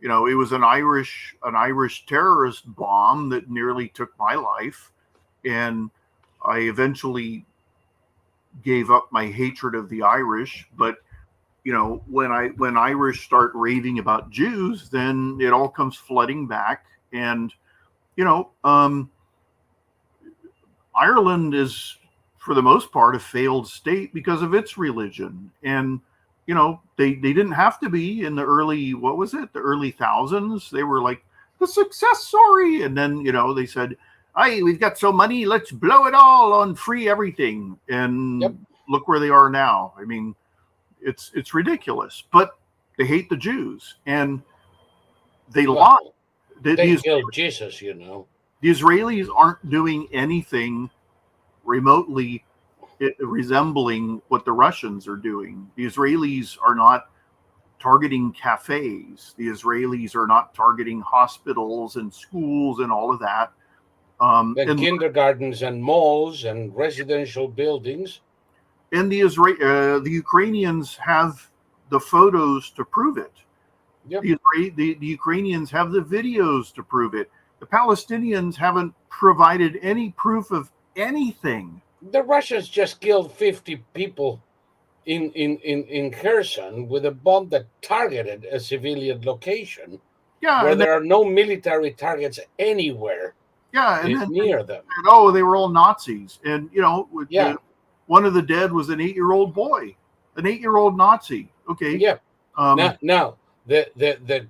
it was an Irish terrorist bomb that nearly took my life, and I eventually gave up my hatred of the Irish. But when Irish start raving about Jews, then it all comes flooding back. And Ireland is, for the most part, a failed state because of its religion. And they didn't have to be in the early thousands. They were like the success story. And then they said, "Hey, we've got so money, let's blow it all on free everything." And look where they are now. I mean, it's ridiculous. But they hate the Jews, and they lie. They killed Jesus, The Israelis aren't doing anything remotely resembling what the Russians are doing. The Israelis are not targeting cafes. The Israelis are not targeting hospitals and schools and all of that. And kindergartens and malls and residential buildings. And the Ukrainians have the photos to prove it. Yep. The Ukrainians have the videos to prove it. The Palestinians haven't provided any proof of anything. The Russians just killed 50 people in Kherson with a bomb that targeted a civilian location. Yeah, where there are no military targets anywhere. Yeah, and then near them. And, they were all Nazis, and one of the dead was an 8-year-old boy, an 8-year-old Nazi. Okay. Yeah. Now the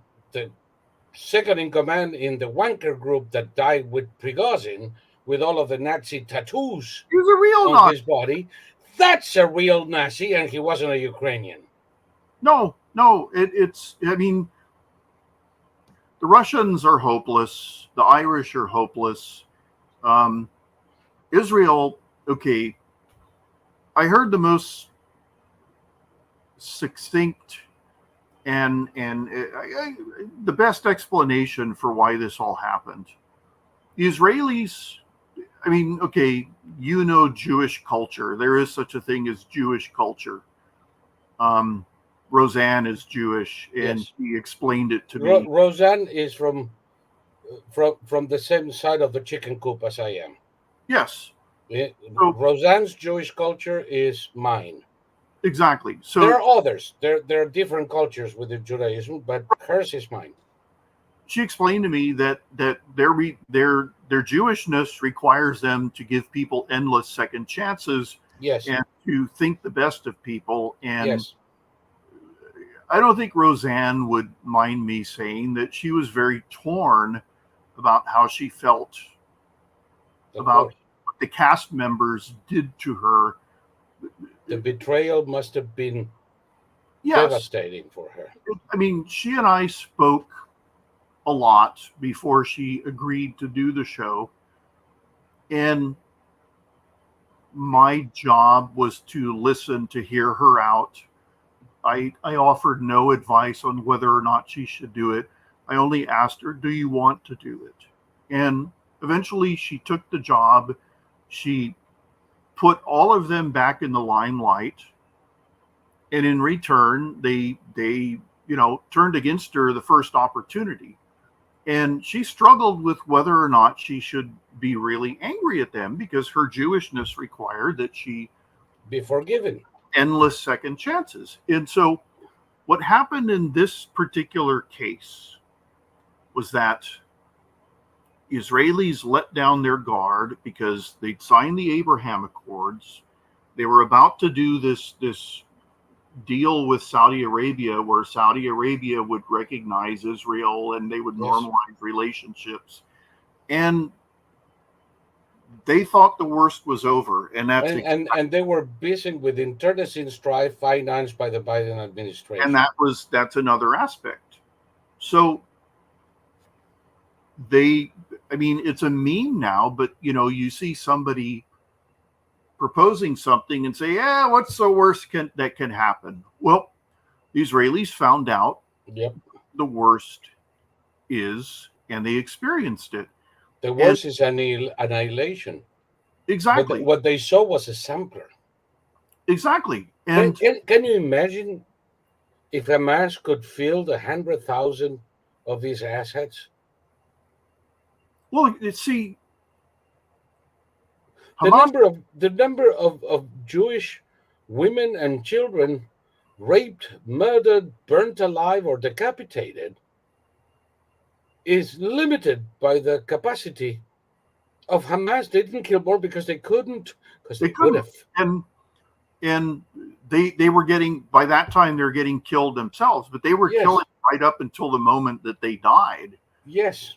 second in command in the wanker group that died with Prigozhin, with all of the Nazi tattoos he was a real on Nazi. His body, that's a real Nazi, and he wasn't a Ukrainian. No, it's. I mean, the Russians are hopeless. The Irish are hopeless. Israel, okay. I heard the most succinct and the best explanation for why this all happened. The Israelis, I mean, okay, Jewish culture. There is such a thing as Jewish culture. Roseanne is Jewish, and she explained it to me. Roseanne is from the same side of the chicken coop as I am. Yes. Roseanne's Jewish culture is mine. Exactly. So there are others. There are different cultures within Judaism, but hers is mine. She explained to me that their Jewishness requires them to give people endless second chances Yes. and to think the best of people. And Yes. I don't think Roseanne would mind me saying that she was very torn about how she felt Of about course. what the cast members did to her. The betrayal must have been Yes, devastating for her. I mean, she and I spoke a lot before she agreed to do the show. And my job was to listen, to hear her out. I offered no advice on whether or not she should do it. I only asked her, do you want to do it? And eventually she took the job. She put all of them back in the limelight. And in return, they turned against her the first opportunity. And she struggled with whether or not she should be really angry at them, because her Jewishness required that she Be forgiven. endless second chances. And so what happened in this particular case was that Israelis let down their guard because they'd signed the Abraham Accords. They were about to do this deal with Saudi Arabia, where Saudi Arabia would recognize Israel and they would Yes. normalize relationships. And they thought the worst was over. And And they were busy with internecine strife financed by the Biden administration. that's another aspect. So I mean, it's a meme now, but you see somebody proposing something and say, yeah, what's the worst that can happen? Well, the Israelis found out Yep. the worst is, and they experienced it. The And worst is annihilation. exactly, But what they saw was a sampler. exactly. Can, And can, can you imagine if Hamas could field 100,000 of these assets? well, see, The Hamas, number of Jewish women and children raped, murdered, burnt alive, or decapitated is limited by the capacity of Hamas. They didn't kill more because they couldn't, because they they could couldn't, have. and they were getting, by that time they're getting killed themselves, but they were Yes, killing right up until the moment that they died. yes.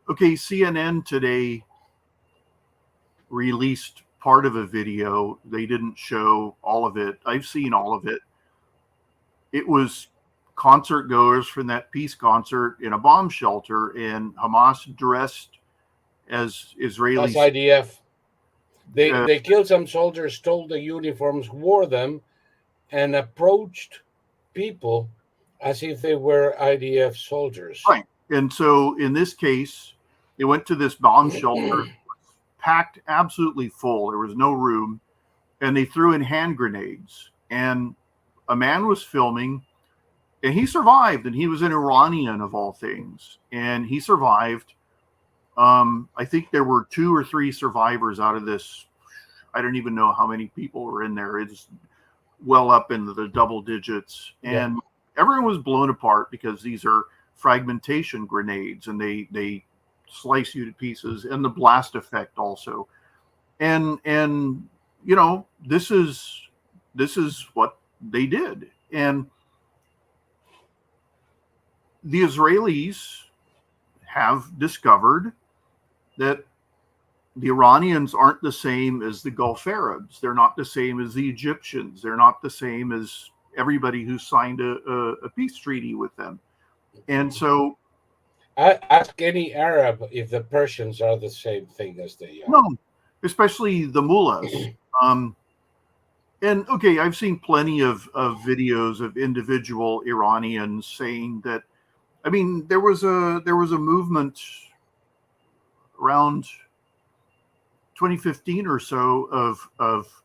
Okay, CNN today released part of a video. They didn't show all of it. I've seen all of it. It was concert goers from that peace concert in a bomb shelter, and Hamas dressed as As Israelis. IDF. They, Uh, they killed some soldiers, stole the uniforms, wore them, and approached people as if they were IDF soldiers. right. And so in this case, they went to this bomb shelter, packed absolutely full. There was no room. And they threw in hand grenades. And a man was filming, and he survived. And he was an Iranian of all things. And he survived. I think there were 2 or 3 survivors out of this. I don't even know how many people were in there. It's well up into the double digits. Yeah. And everyone was blown apart because these are fragmentation grenades, and they slice you to pieces, and the blast effect also. And this is what they did. And the Israelis have discovered that the Iranians aren't the same as the Gulf Arabs. They're not the same as the Egyptians. They're not the same as everybody who signed a peace treaty with them. And so, Ask any Arab if the Persians are the same thing as they are. no, especially the mullahs. And okay, I've seen plenty of videos of individual Iranians saying that. I mean, there was a movement around 2015 or so of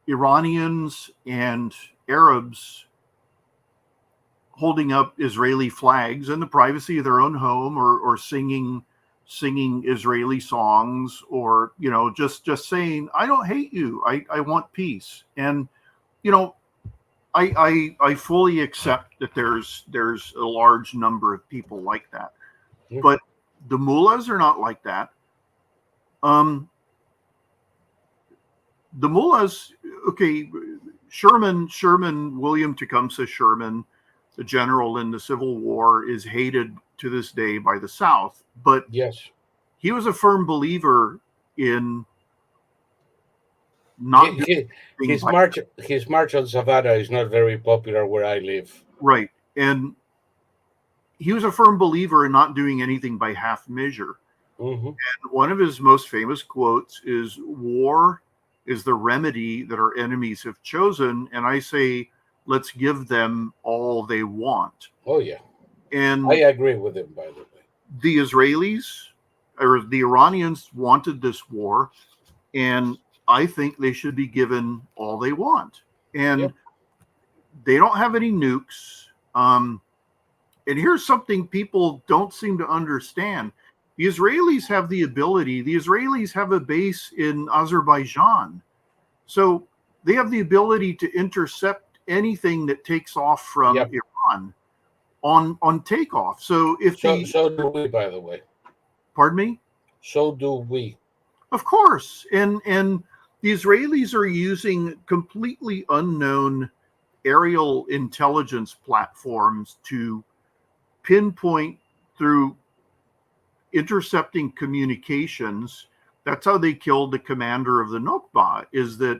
Iranians and Arabs holding up Israeli flags in the privacy of their own home, or singing Israeli songs, or just saying, I don't hate you, I want peace. And I fully accept that there's a large number of people like that, but the mullahs are not like that. the mullahs, okay, William Tecumseh Sherman, the general in the Civil War, is hated to this day by the South, but Yes. he was a firm believer in not doing His by march on Savannah is not very popular where I live. right, and he was a firm believer in not doing anything by half measure. Mm-hmm. And one of his most famous quotes is, "War is the remedy that our enemies have chosen, and I say, let's give them all they want." Oh yeah, And I agree with him. By the way, the Israelis or the Iranians wanted this war, and I think they should be given all they want. And yep. they don't have any nukes. And here's something people don't seem to understand. The Israelis have the Israelis have a base in Azerbaijan. So they have the ability to intercept anything that takes off from Yep. Iran on takeoff. So if so do we, by the way. pardon me? So do we. Of course. And the Israelis are using completely unknown aerial intelligence platforms to pinpoint through intercepting communications. That's how they killed the commander of the Nokba, is that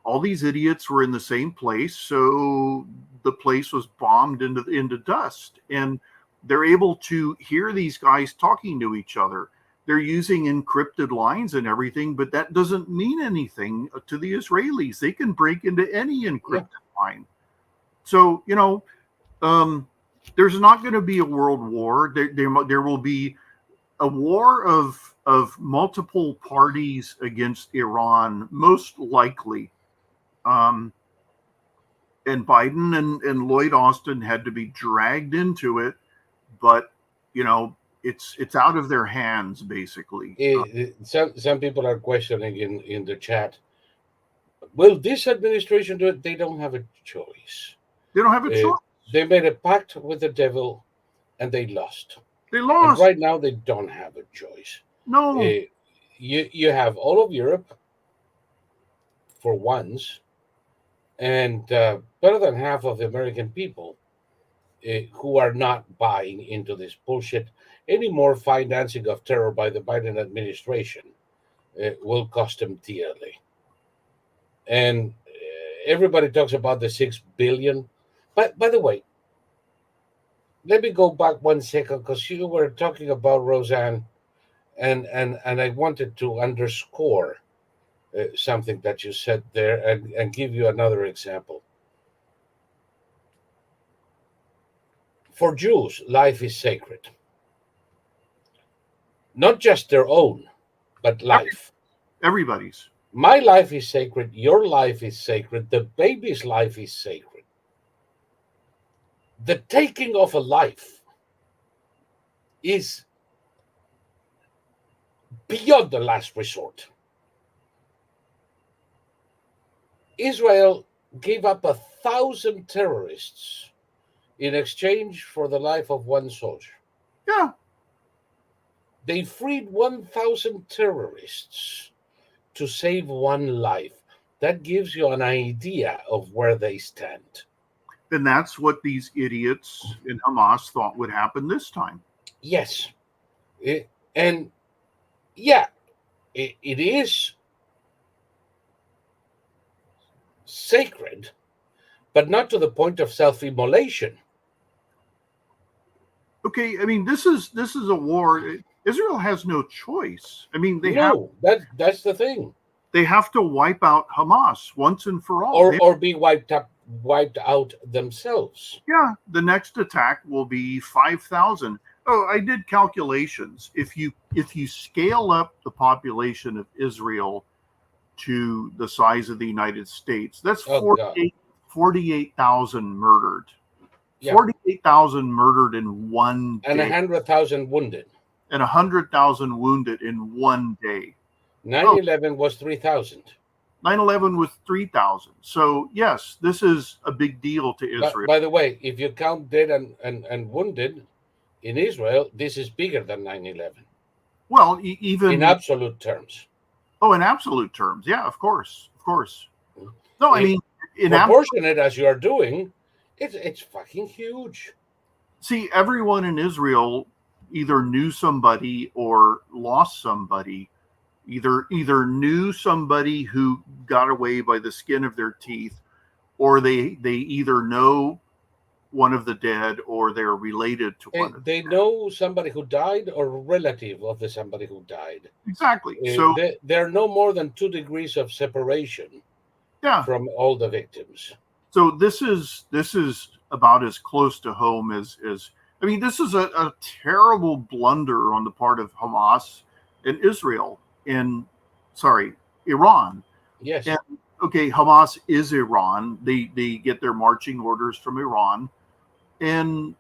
all these idiots were in the same place, so the place was bombed into dust, and they're able to hear these guys talking to each other. They're using encrypted lines and everything, but that doesn't mean anything to the Israelis. They can break into any encrypted line. So, there's not going to be a world war. There will be a war of multiple parties against Iran, most likely. And Biden and Lloyd Austin had to be dragged into it, but it's out of their hands, basically. Some people are questioning in the chat. Will this administration do it? They don't have a choice. They don't have a choice. They made a pact with the devil, and they lost. They lost. And right now, they don't have a choice. No. You have all of Europe, for once, and better than half of the American people who are not buying into this bullshit. Any more financing of terror by the Biden administration will cost them dearly. And everybody talks about the $6 billion. But by the way, let me go back 1 second, because you were talking about Roseanne, and I wanted to underscore something that you said there, and give you another example. For Jews, life is sacred. Not just their own, but life. Everybody's. My life is sacred. Your life is sacred. The baby's life is sacred. The taking of a life is beyond the last resort. Israel gave up 1,000 terrorists in exchange for the life of one soldier. Yeah. They freed 1,000 terrorists to save one life. That gives you an idea of where they stand. And that's what these idiots in Hamas thought would happen this time. Yes. And yeah, it is sacred, but not to the point of self-immolation. Okay, I mean, this is a war. Israel has no choice. I mean, that's the thing. They have to wipe out Hamas once and for all, or be wiped out themselves. Yeah, the next attack will be 5,000. Oh, I did calculations. If you scale up the population of Israel to the size of the United States, that's 48,000 murdered. Yeah. 48,000 murdered in one day. And 100,000 wounded. And 100,000 wounded in one day. 9/11 was 3,000. 9/11 was 3,000. So, yes, this is a big deal to Israel. By the way, if you count dead and wounded in Israel, this is bigger than 9/11. Well, even in absolute terms. Oh, in absolute terms. Yeah, of course. course. No, I mean, proportionate as you are doing, it's fucking huge. See, everyone in Israel either knew somebody or lost somebody. Either knew somebody who got away by the skin of their teeth, or they either know one of the dead or they're related to one of they know somebody who died or relative of the somebody who died. Exactly. So there are no more than 2 degrees of separation from all the victims. So this is about as close to home as I mean, this is a terrible blunder on the part of Hamas and Israel Iran. Yes. And, okay, Hamas is Iran. They get their marching orders from Iran. And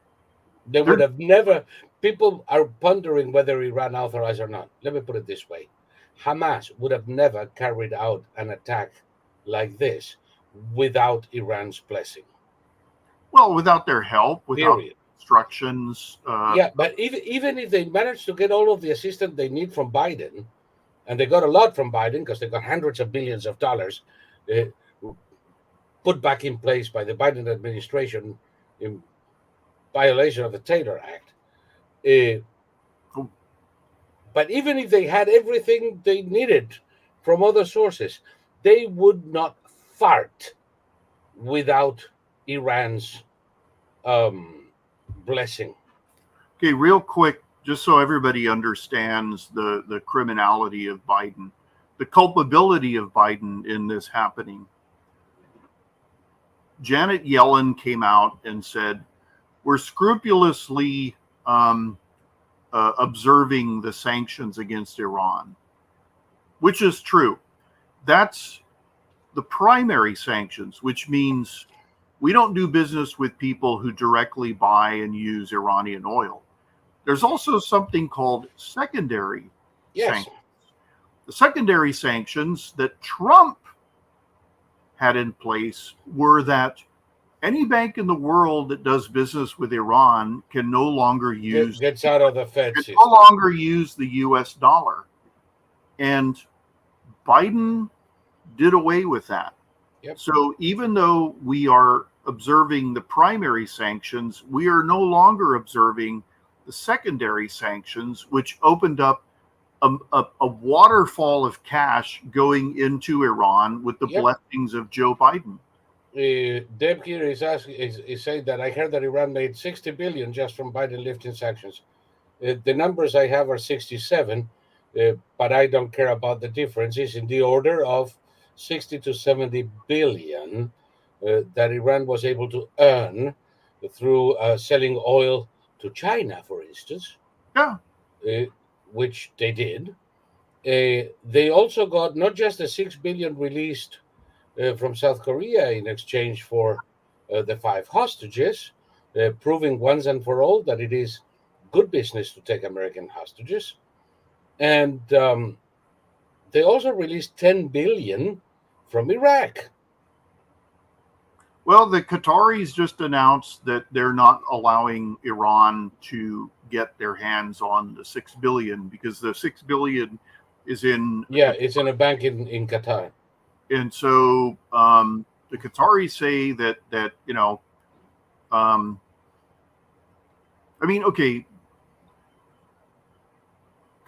they would have never, people are pondering whether Iran authorized or not. Let me put it this way. Hamas would have never carried out an attack like this without Iran's blessing. Well, without their help, without instructions. But even if they managed to get all of the assistance they need from Biden, and they got a lot from Biden because they got hundreds of billions of dollars put back in place by the Biden administration in violation of the Taylor Act. But even if they had everything they needed from other sources, they would not fart without Iran's blessing. Okay, real quick, just so everybody understands the criminality of Biden, the culpability of Biden in this happening. Janet Yellen came out and said, we're scrupulously observing the sanctions against Iran, which is true. That's the primary sanctions, which means we don't do business with people who directly buy and use Iranian oil. There's also something called secondary sanctions. The secondary sanctions that Trump had in place were that any bank in the world that does business with Iran can no longer gets out of the Fed system. No longer use the US dollar. And Biden did away with that. Yep. So even though we are observing the primary sanctions, we are no longer observing the secondary sanctions, which opened up a waterfall of cash going into Iran with the blessings of Joe Biden. Deb here is saying that I heard that Iran made 60 billion just from Biden lifting sanctions. The numbers I have are 67, but I don't care about the difference. It's in the order of 60 to 70 billion that Iran was able to earn through selling oil to China, for instance. Yeah. Which they did. They also got not just the 6 billion released from South Korea in exchange for the 5 hostages, proving once and for all that it is good business to take American hostages. And they also released 10 billion from Iraq. Well, the Qataris just announced that they're not allowing Iran to get their hands on the 6 billion because the 6 billion is in it's in a bank in Qatar. And so the Qataris say that I mean, okay,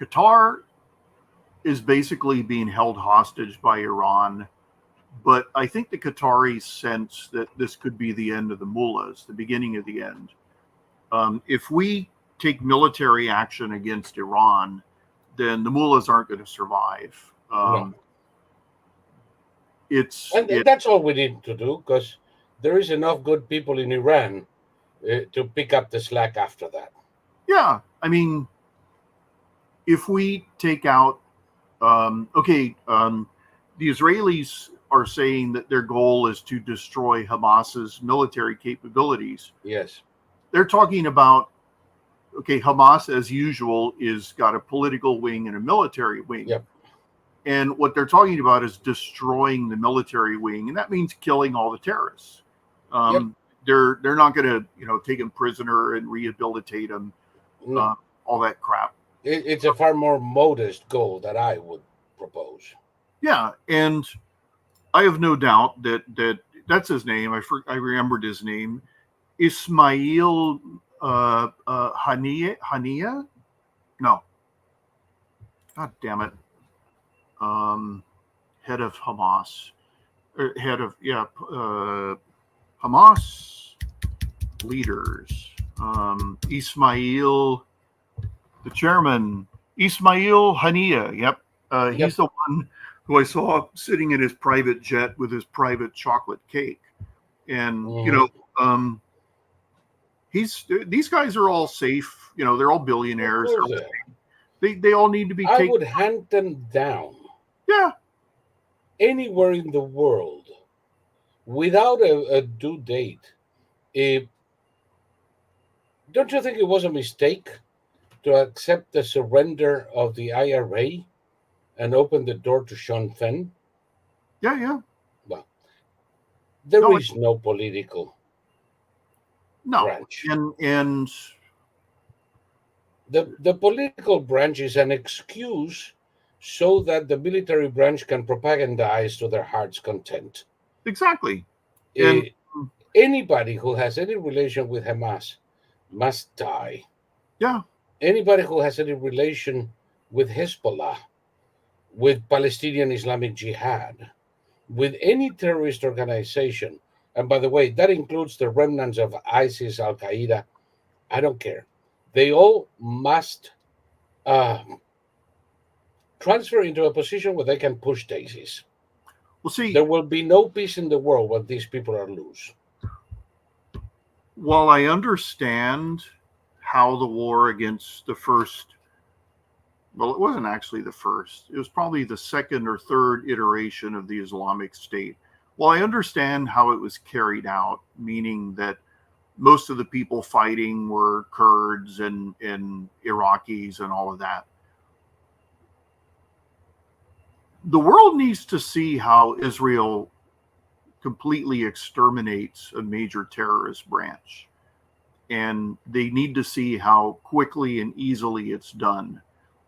Qatar is basically being held hostage by Iran, but I think the Qataris sense that this could be the end of the mullahs, the beginning of the end. If we take military action against Iran, then the mullahs aren't going to survive. No. That's all we need to do, because there is enough good people in Iran to pick up the slack after that. Yeah, I mean, if we take out, the Israelis are saying that their goal is to destroy Hamas's military capabilities. Yes. They're talking about, Hamas, as usual, is got a political wing and a military wing. Yep. And what they're talking about is destroying the military wing, and that means killing all the terrorists. They're not going to take them prisoner and rehabilitate them, all that crap. It's a far more modest goal that I would propose. Yeah, and I have no doubt that that's his name. I remembered his name. Ismail Hania? No. God damn it. Head of Hamas. Hamas leaders. Ismail, the chairman, Ismail Hania. Yep. Yep. He's the one who I saw sitting in his private jet with his private chocolate cake. And, these guys are all safe. They're all billionaires. They all need to be taken. I would hunt them down. Yeah. Anywhere in the world without a due date. Don't you think it was a mistake to accept the surrender of the IRA and open the door to shunned? Yeah. Well, there is no political branch. And the political branch is an excuse so that the military branch can propagandize to their heart's content. Exactly. And anybody who has any relation with Hamas must die. Yeah. Anybody who has any relation with Hezbollah, with Palestinian Islamic Jihad, with any terrorist organization, and by the way, that includes the remnants of ISIS, Al Qaeda, I don't care. They all must transfer into a position where they can push daisies. Well, see, there will be no peace in the world when these people are loose. While I understand how the war against the first, well, it wasn't actually the first, it was probably the second or third iteration of the Islamic State. While I understand how it was carried out, meaning that most of the people fighting were Kurds and Iraqis and all of that, the world needs to see how Israel completely exterminates a major terrorist branch. And they need to see how quickly and easily it's done,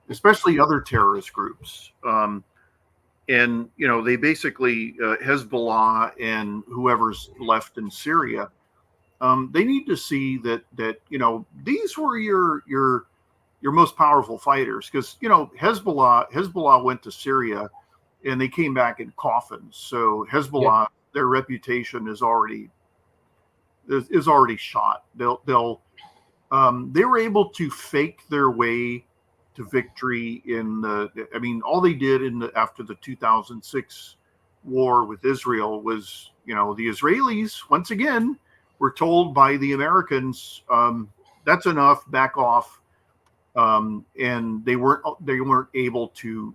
especially other terrorist groups. And, they basically, Hezbollah and whoever's left in Syria, they need to see that these were your most powerful fighters. Because, Hezbollah went to Syria and they came back in coffins. So Hezbollah, their reputation is already shot. They were able to fake their way to victory all they did after the 2006 war with Israel was, the Israelis once again were told by the Americans, that's enough, back off. And they weren't able to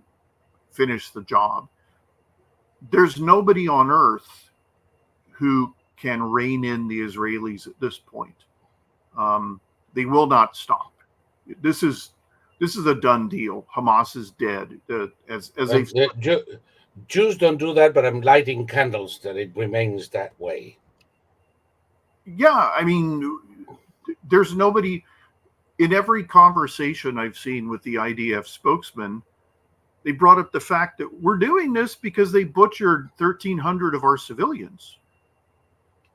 finish the job. There's nobody on earth who can rein in the Israelis at this point. They will not stop. This is a done deal. Hamas is dead. Jews don't do that, but I'm lighting candles that it remains that way. Yeah, there's nobody in every conversation I've seen with the IDF spokesman. They brought up the fact that we're doing this because they butchered 1,300 of our civilians,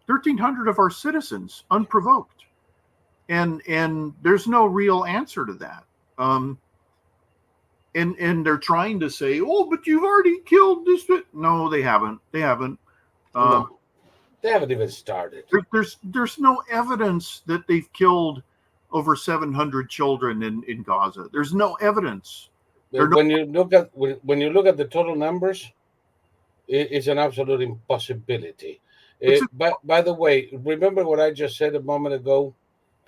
1,300 of our citizens, unprovoked, and there's no real answer to that. And they're trying to say, oh, but you've already killed this. No, they haven't. They haven't. No, they haven't even started. There's no evidence that they've killed over 700 children in Gaza. There's no evidence. When you look at the total numbers, it's an absolute impossibility. By the way, remember what I just said a moment ago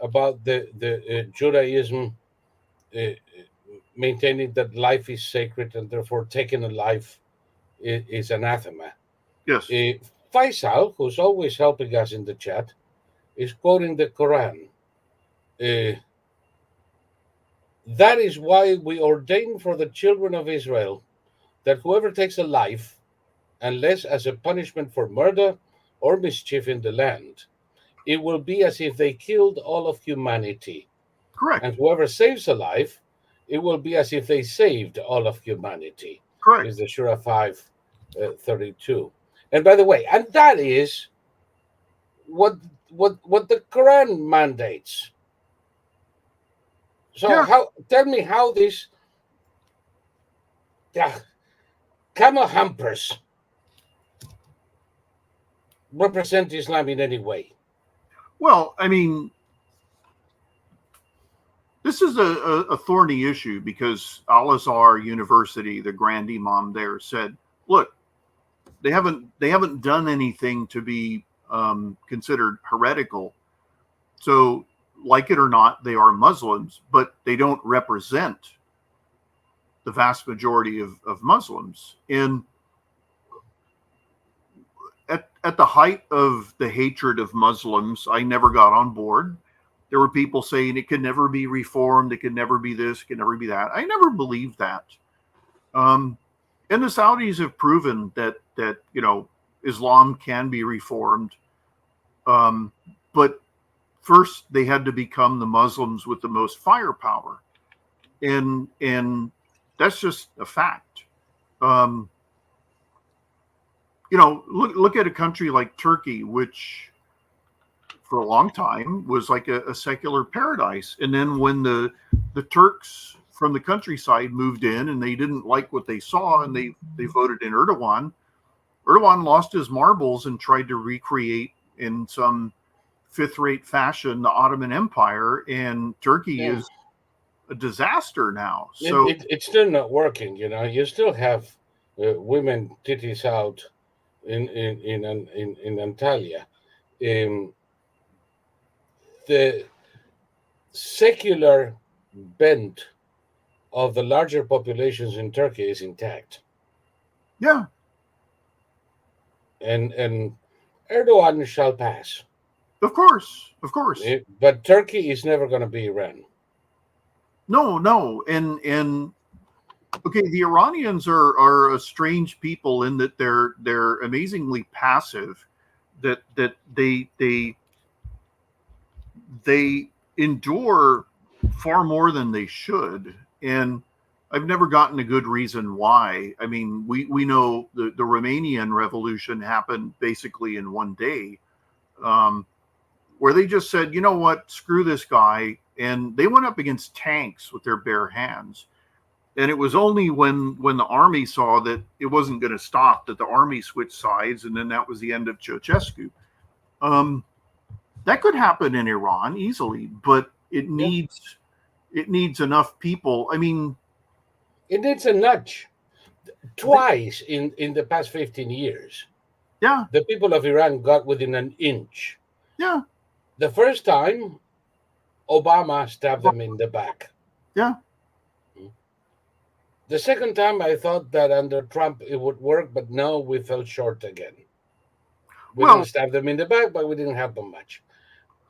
about the Judaism maintaining that life is sacred and therefore taking a life is anathema. Yes. Faisal, who's always helping us in the chat, is quoting the Quran. That is why we ordain for the children of Israel that whoever takes a life, unless as a punishment for murder or mischief in the land, it will be as if they killed all of humanity. Correct. And whoever saves a life, it will be as if they saved all of humanity. Correct. Is the Surah 5:32. And by the way, and that is what the Quran mandates. So Yeah. tell me how this camel hampers represent Islam in any way. Well, I mean, this is a thorny issue because Al Azhar University, the Grand Imam there, said, "Look, they haven't done anything to be considered heretical. So, like it or not, they are Muslims, but they don't represent the vast majority of Muslims. And at the height of the hatred of Muslims, I never got on board. There were people saying it could never be reformed, it could never be this, it could never be that. I never believed that. And the Saudis have proven that Islam can be reformed. But first, they had to become the Muslims with the most firepower, and that's just a fact. Look at a country like Turkey, which for a long time was like a secular paradise. And then when the Turks from the countryside moved in and they didn't like what they saw and they voted in Erdogan lost his marbles and tried to recreate in some fifth-rate fashion the Ottoman Empire, and Turkey is a disaster now. So it's still not working. You still have women titties out in Antalya. The secular bent of the larger populations in Turkey is intact. Yeah. And Erdogan shall pass. Of course. But Turkey is never going to be Iran. No. And okay, the Iranians are a strange people in that they're amazingly passive, that they endure far more than they should. And I've never gotten a good reason why. I mean, we know the Romanian revolution happened basically in one day, where they just said, you know what, screw this guy. And they went up against tanks with their bare hands. And it was only when the army saw that it wasn't going to stop that the army switched sides. And then that was the end of Ceausescu. That could happen in Iran easily, but it needs enough people. I mean, it needs a nudge. Twice in the past 15 years, the people of Iran got within an inch. Yeah. The first time, Obama stabbed them in the back. Yeah. The second time, I thought that under Trump it would work, but no, we fell short again. We didn't stab them in the back, but we didn't help them much.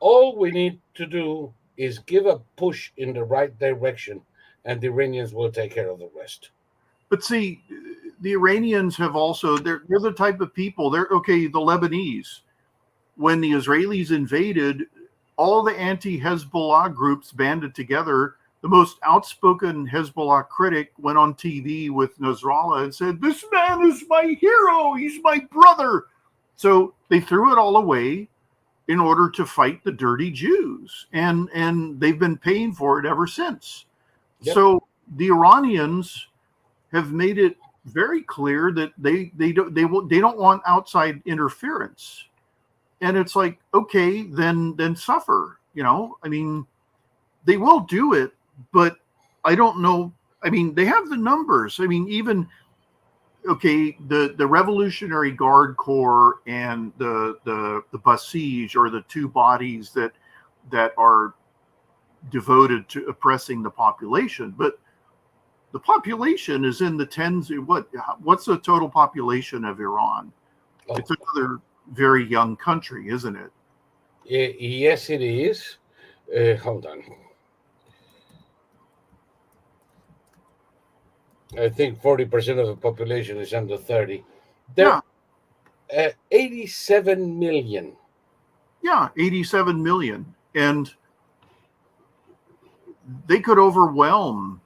All we need to do is give a push in the right direction, and the Iranians will take care of the rest. But see, the Iranians have also, they're the type of people, the Lebanese, when the Israelis invaded, all the anti-Hezbollah groups banded together. The most outspoken Hezbollah critic went on TV with Nasrallah and said, "This man is my hero. He's my brother." So they threw it all away in order to fight the dirty Jews. And they've been paying for it ever since. Yep. So the Iranians have made it very clear that they don't want outside interference. And it's like, okay, then suffer. I mean, they will do it, but I don't know. I mean, they have the numbers. I mean, even the Revolutionary Guard Corps and the Basij are the two bodies that are devoted to oppressing the population. But the population is in the tens. What's the total population of Iran? Oh. It's another very young country, isn't it? Yes, it is. Hold on. I think 40% of the population is under 30. There are 87 million. Yeah, 87 million. And they could overwhelm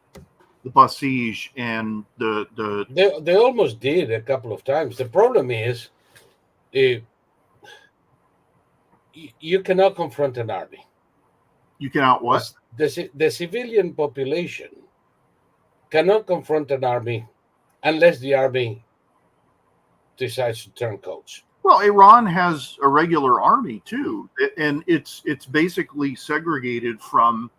the Basij and They almost did a couple of times. The problem is you cannot confront an army. You cannot what? The civilian population cannot confront an army unless the army decides to turn coats. Well, Iran has a regular army too, and it's basically segregated from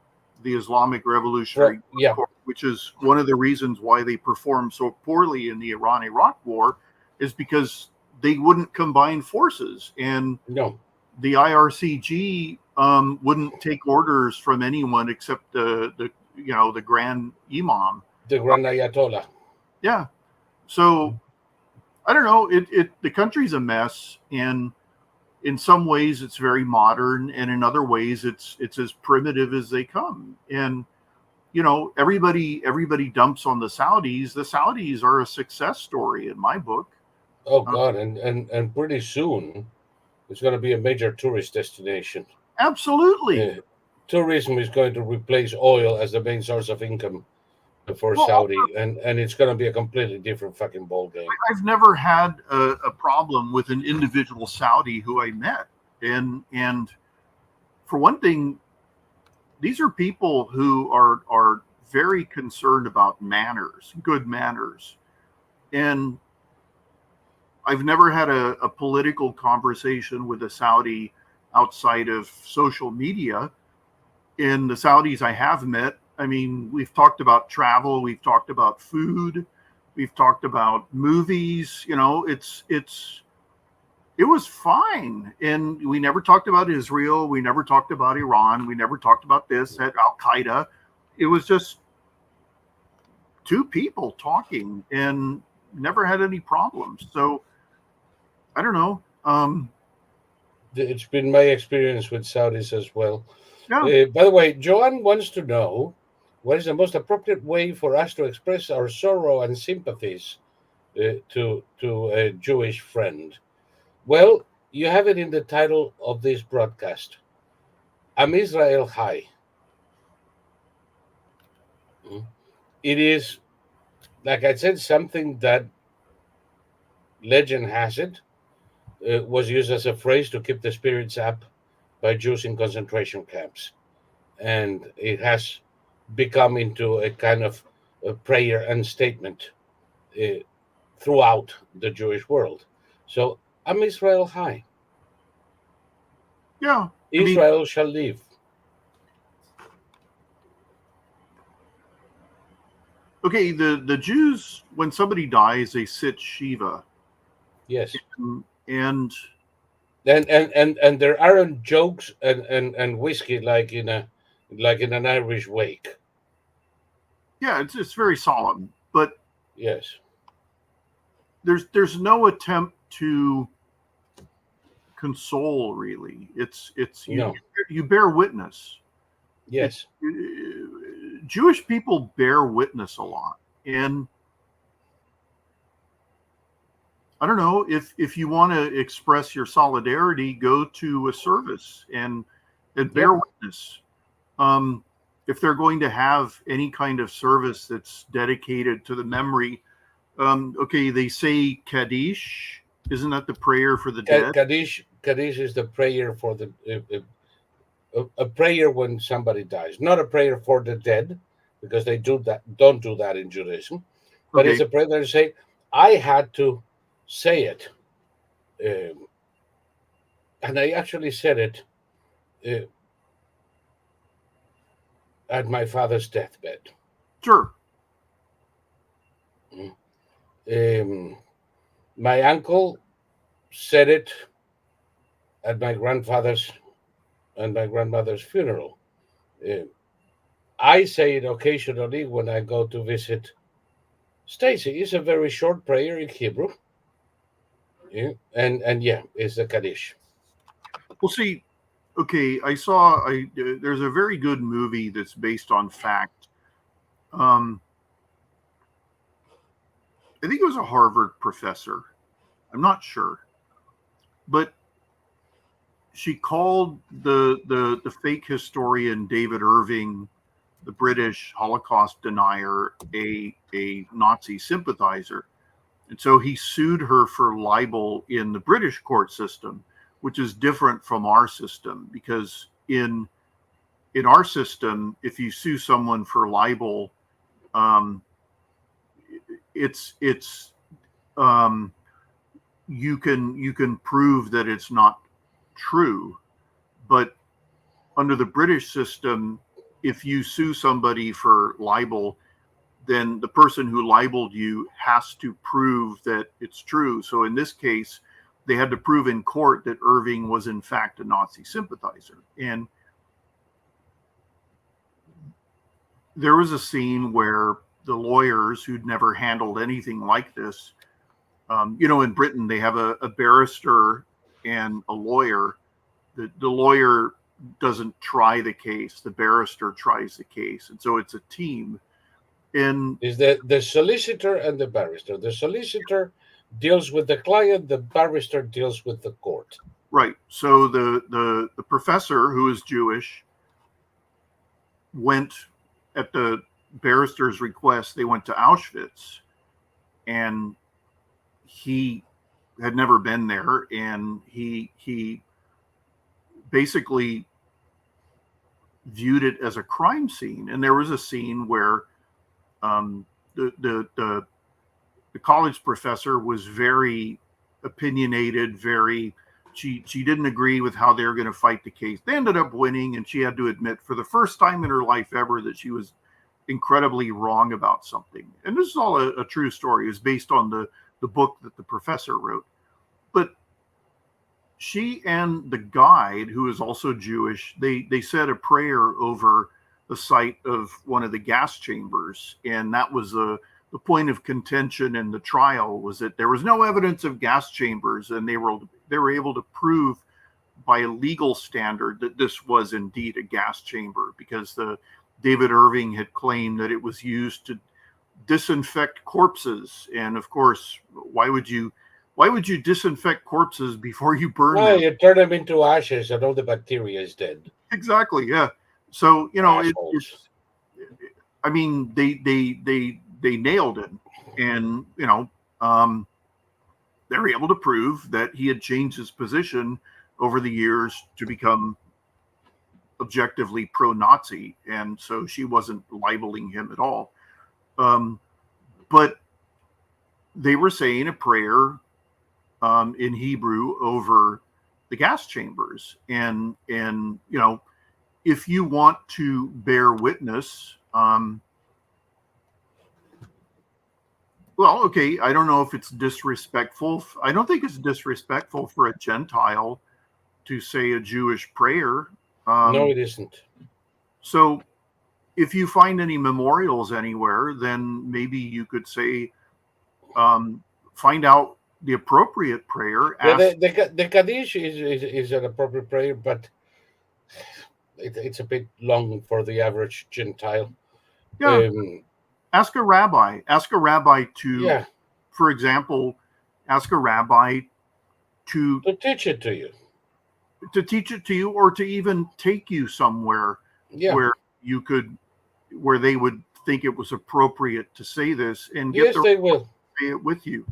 the Islamic Revolutionary Guard, which is one of the reasons why they performed so poorly in the Iran-Iraq War, is because they wouldn't combine forces, and the IRCG wouldn't take orders from anyone except the Grand Imam, the Grand Ayatollah. Yeah, so. I don't know. The country's a mess, and in some ways it's very modern, and in other ways it's as primitive as they come. And everybody dumps on the Saudis. The Saudis are a success story in my book. Oh God, and pretty soon it's going to be a major tourist destination. Absolutely, tourism is going to replace oil as the main source of income for Saudi, and it's going to be a completely different fucking ball game. I've never had a problem with an individual Saudi who I met, and for one thing, these are people who are very concerned about manners, good manners, and I've never had a political conversation with a Saudi outside of social media. In the Saudis I have met, I mean, we've talked about travel, we've talked about food, we've talked about movies. It was fine, and we never talked about Israel, we never talked about Iran, we never talked about this at Al Qaeda. It was just two people talking, and never had any problems. So I don't know. It's been my experience with Saudis as well. Yeah. By the way, Joanne wants to know, what is the most appropriate way for us to express our sorrow and sympathies to a Jewish friend? Well, you have it in the title of this broadcast. Am Israel High. It is, like I said, something that legend has it was used as a phrase to keep the spirits up by Jews in concentration camps. And it has become into a kind of a prayer and statement throughout the Jewish world. So, Am Israel High. Yeah. Israel shall live. Okay, the Jews, when somebody dies, they sit Shiva. Yes. And there aren't jokes and whiskey like in an Irish wake. Yeah, it's very solemn, but yes, there's no attempt to console, really. It's you bear witness. Yes, Jewish people bear witness a lot, and I don't know, if you want to express your solidarity, go to a service and bear witness. If they're going to have any kind of service that's dedicated to the memory, okay, they say Kaddish. Isn't that the prayer for the dead? Kaddish is the prayer for the a prayer when somebody dies, not a prayer for the dead, because they don't do that in Judaism. But it's a prayer that say, I had to say it, and I actually said it at my father's deathbed. Sure. My uncle said it at my grandfather's and my grandmother's funeral. I say it occasionally when I go to visit Stacy. It's a very short prayer in Hebrew. And it's the Kaddish. Well, see, okay, there's a very good movie that's based on fact. I think it was a Harvard professor. I'm not sure, but she called the fake historian David Irving, the British Holocaust denier, a Nazi sympathizer. And so he sued her for libel in the British court system, which is different from our system, because in our system, if you sue someone for libel, um, it's you can prove that it's not true. But under the British system, if you sue somebody for libel, then the person who libeled you has to prove that it's true. So in this case, they had to prove in court that Irving was in fact a Nazi sympathizer. And there was a scene where the lawyers who'd never handled anything like this, in Britain, they have a barrister and a lawyer. The lawyer doesn't try the case, the barrister tries the case. And so it's a team. And Is the solicitor and the barrister. The solicitor deals with the client, the barrister deals with the court. right. So the professor, who is Jewish, went at the barrister's request, they went to Auschwitz, and he had never been there, and he basically viewed it as a crime scene. And there was a scene where the college professor was very opinionated, she didn't agree with how they were going to fight the case. They ended up winning, and she had to admit for the first time in her life ever that she was incredibly wrong about something. And this is all a true story. It was based on the book that the professor wrote. But she and the guide, who is also Jewish, they said a prayer over the site of one of the gas chambers. And that was the point of contention in the trial, was that there was no evidence of gas chambers, and they were able to prove by a legal standard that this was indeed a gas chamber, because David Irving had claimed that it was used to disinfect corpses. And of course, why would you disinfect corpses before you burn them? You turn them into ashes and all the bacteria is dead. Exactly, yeah. So it's, I mean, they nailed it. And they were able to prove that he had changed his position over the years to become objectively pro-Nazi, and so she wasn't libeling him at all. But they were saying a prayer in Hebrew over the gas chambers, and if you want to bear witness, well, okay, I don't know if it's disrespectful. I don't think it's disrespectful for a Gentile to say a Jewish prayer. No, it isn't. So if you find any memorials anywhere, then maybe you could say, find out the appropriate prayer. The Kaddish is an appropriate prayer, but it's a bit long for the average Gentile. Yeah. Ask a rabbi. Ask a rabbi to, for example, ask a rabbi to teach it to you. To teach it to you, or to even take you somewhere where they would think it was appropriate to say this, and get they will say it with you.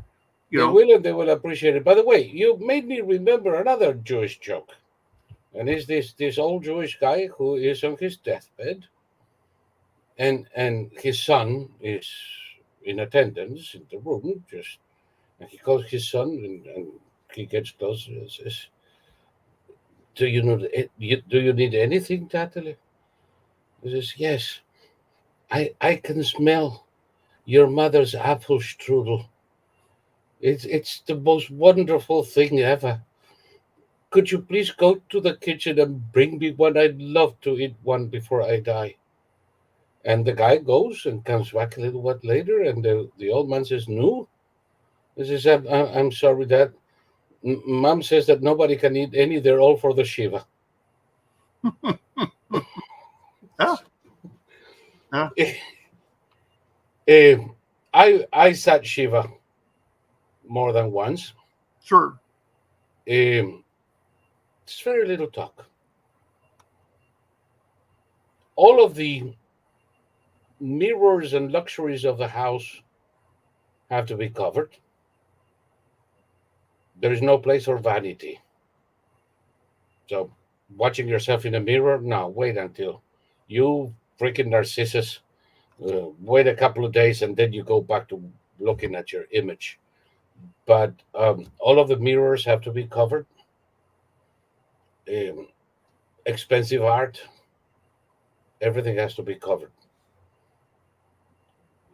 Will, and they will appreciate it. By the way, you made me remember another Jewish joke, and it's this old Jewish guy who is on his deathbed, and his son is in attendance in the room. And he calls his son, and he gets closer and says, Do you need anything, Natalie? He says, yes. I can smell your mother's apple strudel. It's the most wonderful thing ever. Could you please go to the kitchen and bring me one? I'd love to eat one before I die. And the guy goes and comes back a little while later, and the old man says, no. He says, I'm sorry, Dad. Mom says that nobody can eat any. They're all for the Shiva. I sat Shiva more than once. Sure. It's very little talk. All of the mirrors and luxuries of the house have to be covered. There is no place for vanity. So, watching yourself in the mirror, no, wait until you freaking Narcissus, wait a couple of days and then you go back to looking at your image. But all of the mirrors have to be covered. Um, Expensive art, everything has to be covered.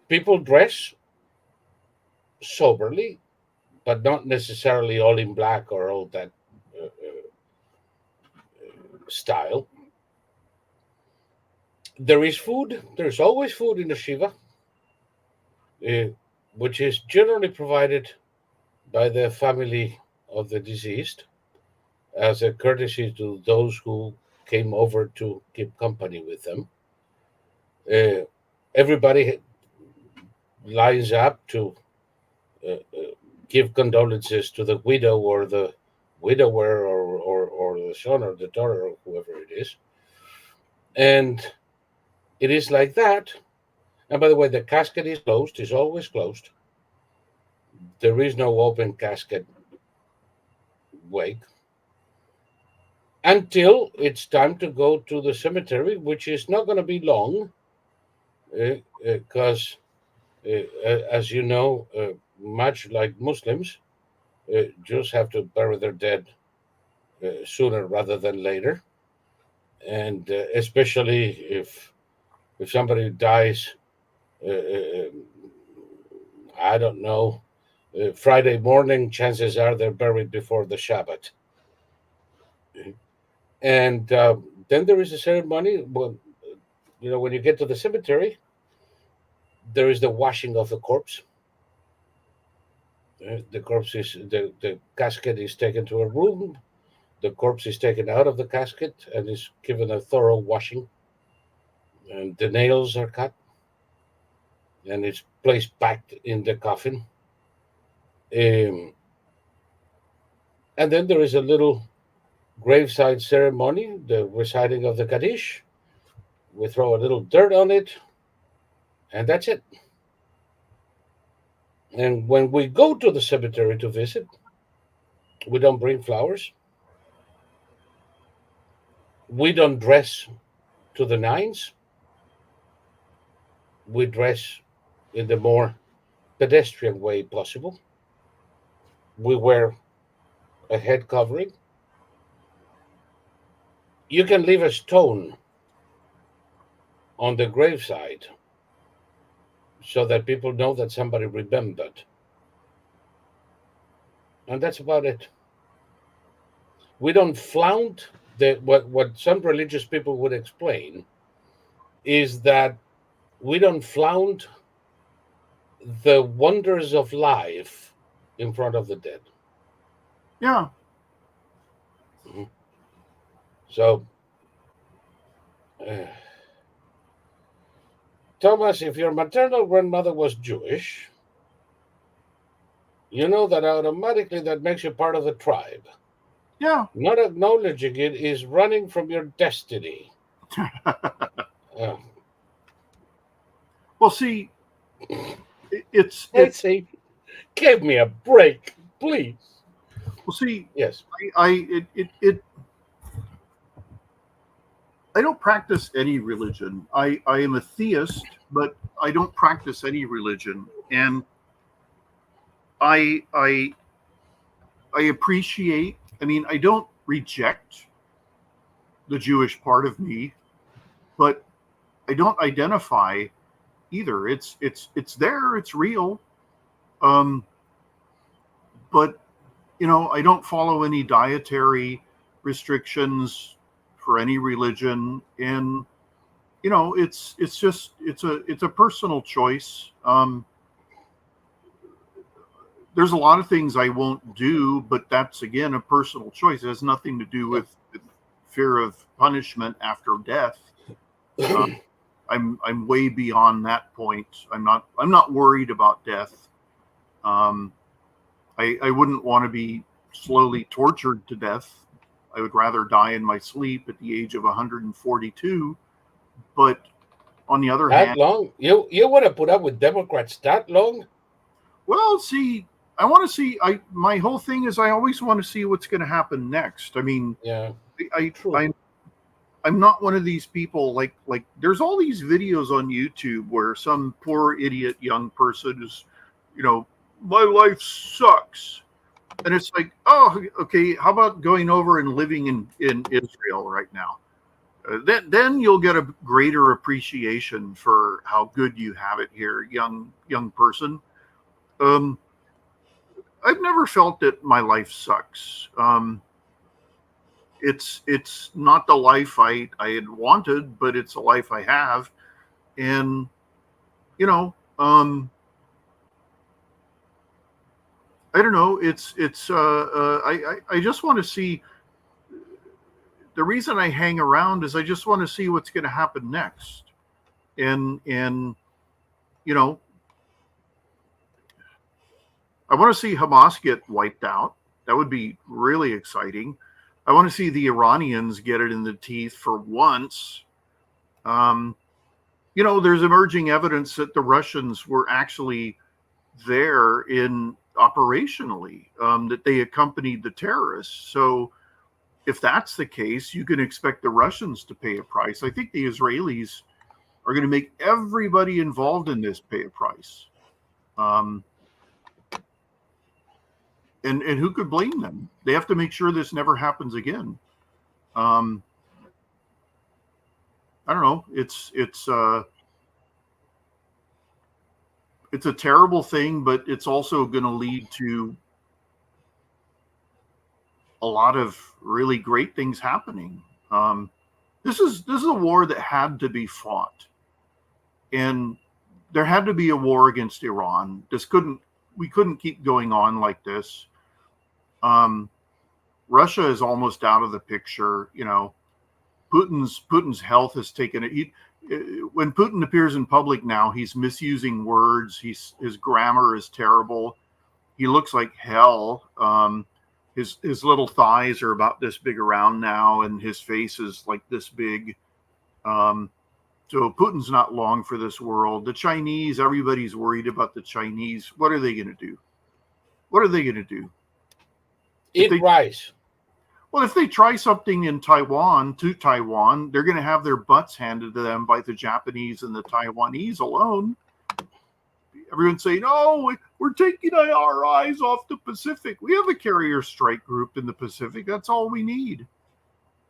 People dress soberly, but not necessarily all in black or all that style. There is food. There's always food in the Shiva, uh, which is generally provided by the family of the deceased as a courtesy to those who came over to keep company with them. Uh, Everybody lines up to give condolences to the widow or the widower or the son or the daughter or whoever it is. And it is like that. And by the way, the casket is closed, is always closed. There is no open casket wake until it's time to go to the cemetery, which is not going to be long because, as you know, much like Muslims, Jews have to bury their dead sooner rather than later. And especially if somebody dies, I don't know, Friday morning, chances are they're buried before the Shabbat. And then there is a ceremony. When, when you get to the cemetery, there is the washing of the corpse. The corpse is the casket is taken to a room. The corpse is taken out of the casket and is given a thorough washing. And the nails are cut, and it's placed back in the coffin. Um, and then there is a little graveside ceremony, the reciting of the Kaddish. We throw a little dirt on it, and that's it. And when we go to the cemetery to visit, we don't bring flowers. We don't dress to the nines. We dress in the more pedestrian way possible. We wear a head covering. You can leave a stone on the graveside so that people know that somebody remembered. And that's about it. We don't flaunt what some religious people would explain is that we don't flaunt the wonders of life in front of the dead. Yeah. Mm-hmm. So, uh, Thomas, if your maternal grandmother was Jewish, you know that automatically that makes you part of the tribe. Yeah. Not acknowledging it is running from your destiny. Well, see, it's say, give me a break, please. Well, see, yes, I don't practice any religion. I am a theist, but I don't practice any religion, and I appreciate. I mean, I don't reject the Jewish part of me, but I don't identify either. It's there. It's real. But I don't follow any dietary restrictions for any religion, and it's just it's a personal choice. There's a lot of things I won't do, but that's again a personal choice. It has nothing to do with fear of punishment after death. I'm way beyond that point. I'm not worried about death. I wouldn't want to be slowly tortured to death. I would rather die in my sleep at the age of 142. But on the other hand, long? You want to put up with Democrats that long? Well, see, I want to see. My whole thing is I always want to see what's going to happen next. I mean, Yeah, I true. I'm not one of these people like there's all these videos on YouTube where some poor idiot young person is, my life sucks. And it's like, oh, okay, how about going over and living in Israel right now? Then you'll get a greater appreciation for how good you have it here, young person. Um, I've never felt that my life sucks. It's not the life I had wanted, but it's a life I have, and you know, I don't know. I just want to see. The reason I hang around is I just want to see what's going to happen next, and you know, I want to see Hamas get wiped out. That would be really exciting. I want to see the Iranians get it in the teeth for once. Um, there's emerging evidence that the Russians were actually there in operationally, that they accompanied the terrorists. So if that's the case, you can expect the Russians to pay a price. I think the Israelis are going to make everybody involved in this pay a price. Um, and who could blame them? They have to make sure this never happens again. I don't know. It's a terrible thing, but it's also going to lead to a lot of really great things happening. This is a war that had to be fought, and there had to be a war against Iran. We couldn't keep going on like this. Russia is almost out of the picture. Putin's health has taken it. When Putin appears in public now, he's misusing words. His grammar is terrible. He looks like hell. His little thighs are about this big around now, and his face is like this big. So Putin's not long for this world. The Chinese, everybody's worried about the Chinese. What are they going to do? What are they going to do? Eat rice. Well, if they try something in Taiwan, they're going to have their butts handed to them by the Japanese and the Taiwanese alone. Everyone's saying, oh, we're taking our eyes off the Pacific. We have a carrier strike group in the Pacific. That's all we need.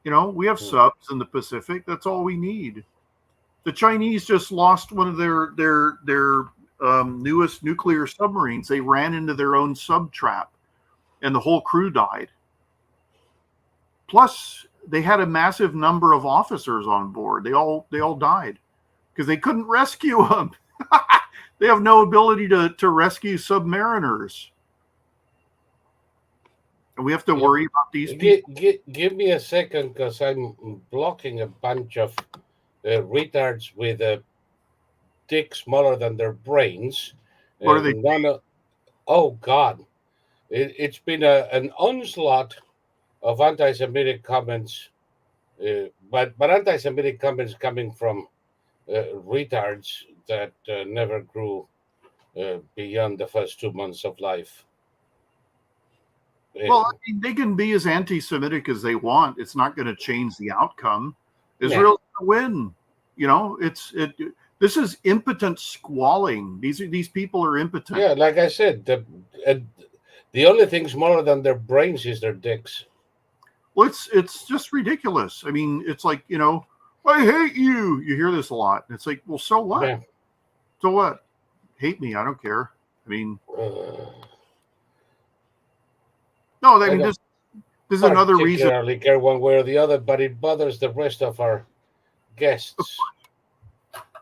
We have subs in the Pacific. That's all we need. The Chinese just lost one of their newest nuclear submarines. They ran into their own sub trap, and the whole crew died. Plus, they had a massive number of officers on board. They all died because they couldn't rescue them. They have no ability to rescue submariners. And we have to worry about these people. Give me a second, because I'm blocking a bunch of retards with a dick smaller than their brains. What are they? Oh, God. It's been an onslaught of anti-Semitic comments, but anti-Semitic comments coming from retards that never grew beyond the first 2 months of life. Well, I mean, they can be as anti-Semitic as they want. It's not going to change the outcome. Israel's going to win. This is impotent squalling. These people are impotent. Yeah, like I said, the only thing smaller than their brains is their dicks. Well, it's just ridiculous. I mean, it's like, I hate you. You hear this a lot. And it's like, well, so what? Yeah. So what? Hate me. I don't care. I mean, no, I mean, this is another reason. I don't care one way or the other, but it bothers the rest of our guests.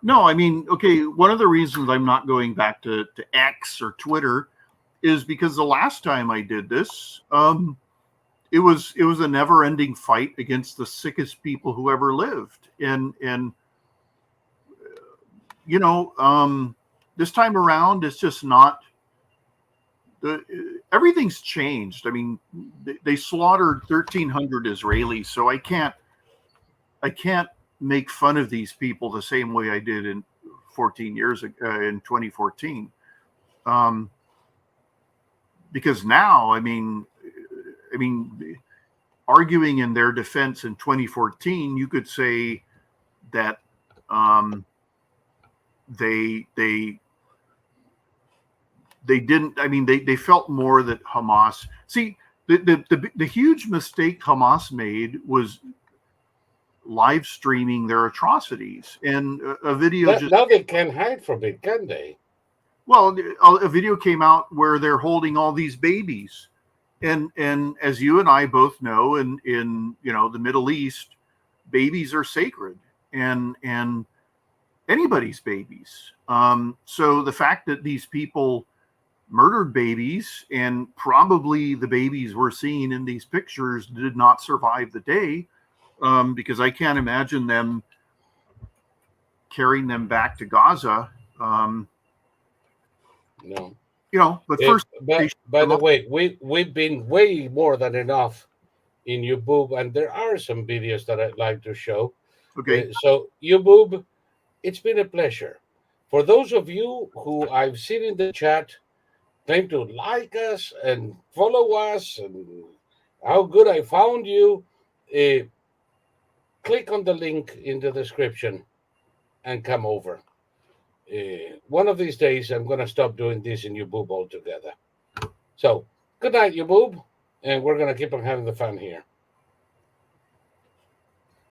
No, I mean, okay, one of the reasons I'm not going back to X or Twitter is because the last time I did this, it was a never-ending fight against the sickest people who ever lived, and this time around it's just not. Everything's changed. I mean, they slaughtered 1,300 Israelis, so I can't make fun of these people the same way I did in 14 years ago in 2014. because now, I mean, arguing in their defense in 2014, you could say that they didn't. I mean, they felt more that Hamas. See, the huge mistake Hamas made was live streaming their atrocities, and a video Now they can't hide from it, can they? Well, a video came out where they're holding all these babies, and as you and I both know, in the Middle East, babies are sacred, and anybody's babies. So the fact that these people murdered babies, and probably the babies we're seeing in these pictures did not survive the day, because I can't imagine them carrying them back to Gaza. No. But first, by the way, we've been way more than enough in YouTube, and there are some videos that I'd like to show. Okay. So YouTube, it's been a pleasure. For those of you who I've seen in the chat claim to like us and follow us, and how good I found you, click on the link in the description and come over. One of these days, I'm going to stop doing this in YouTube altogether. So, good night, YouTube, and we're going to keep on having the fun here.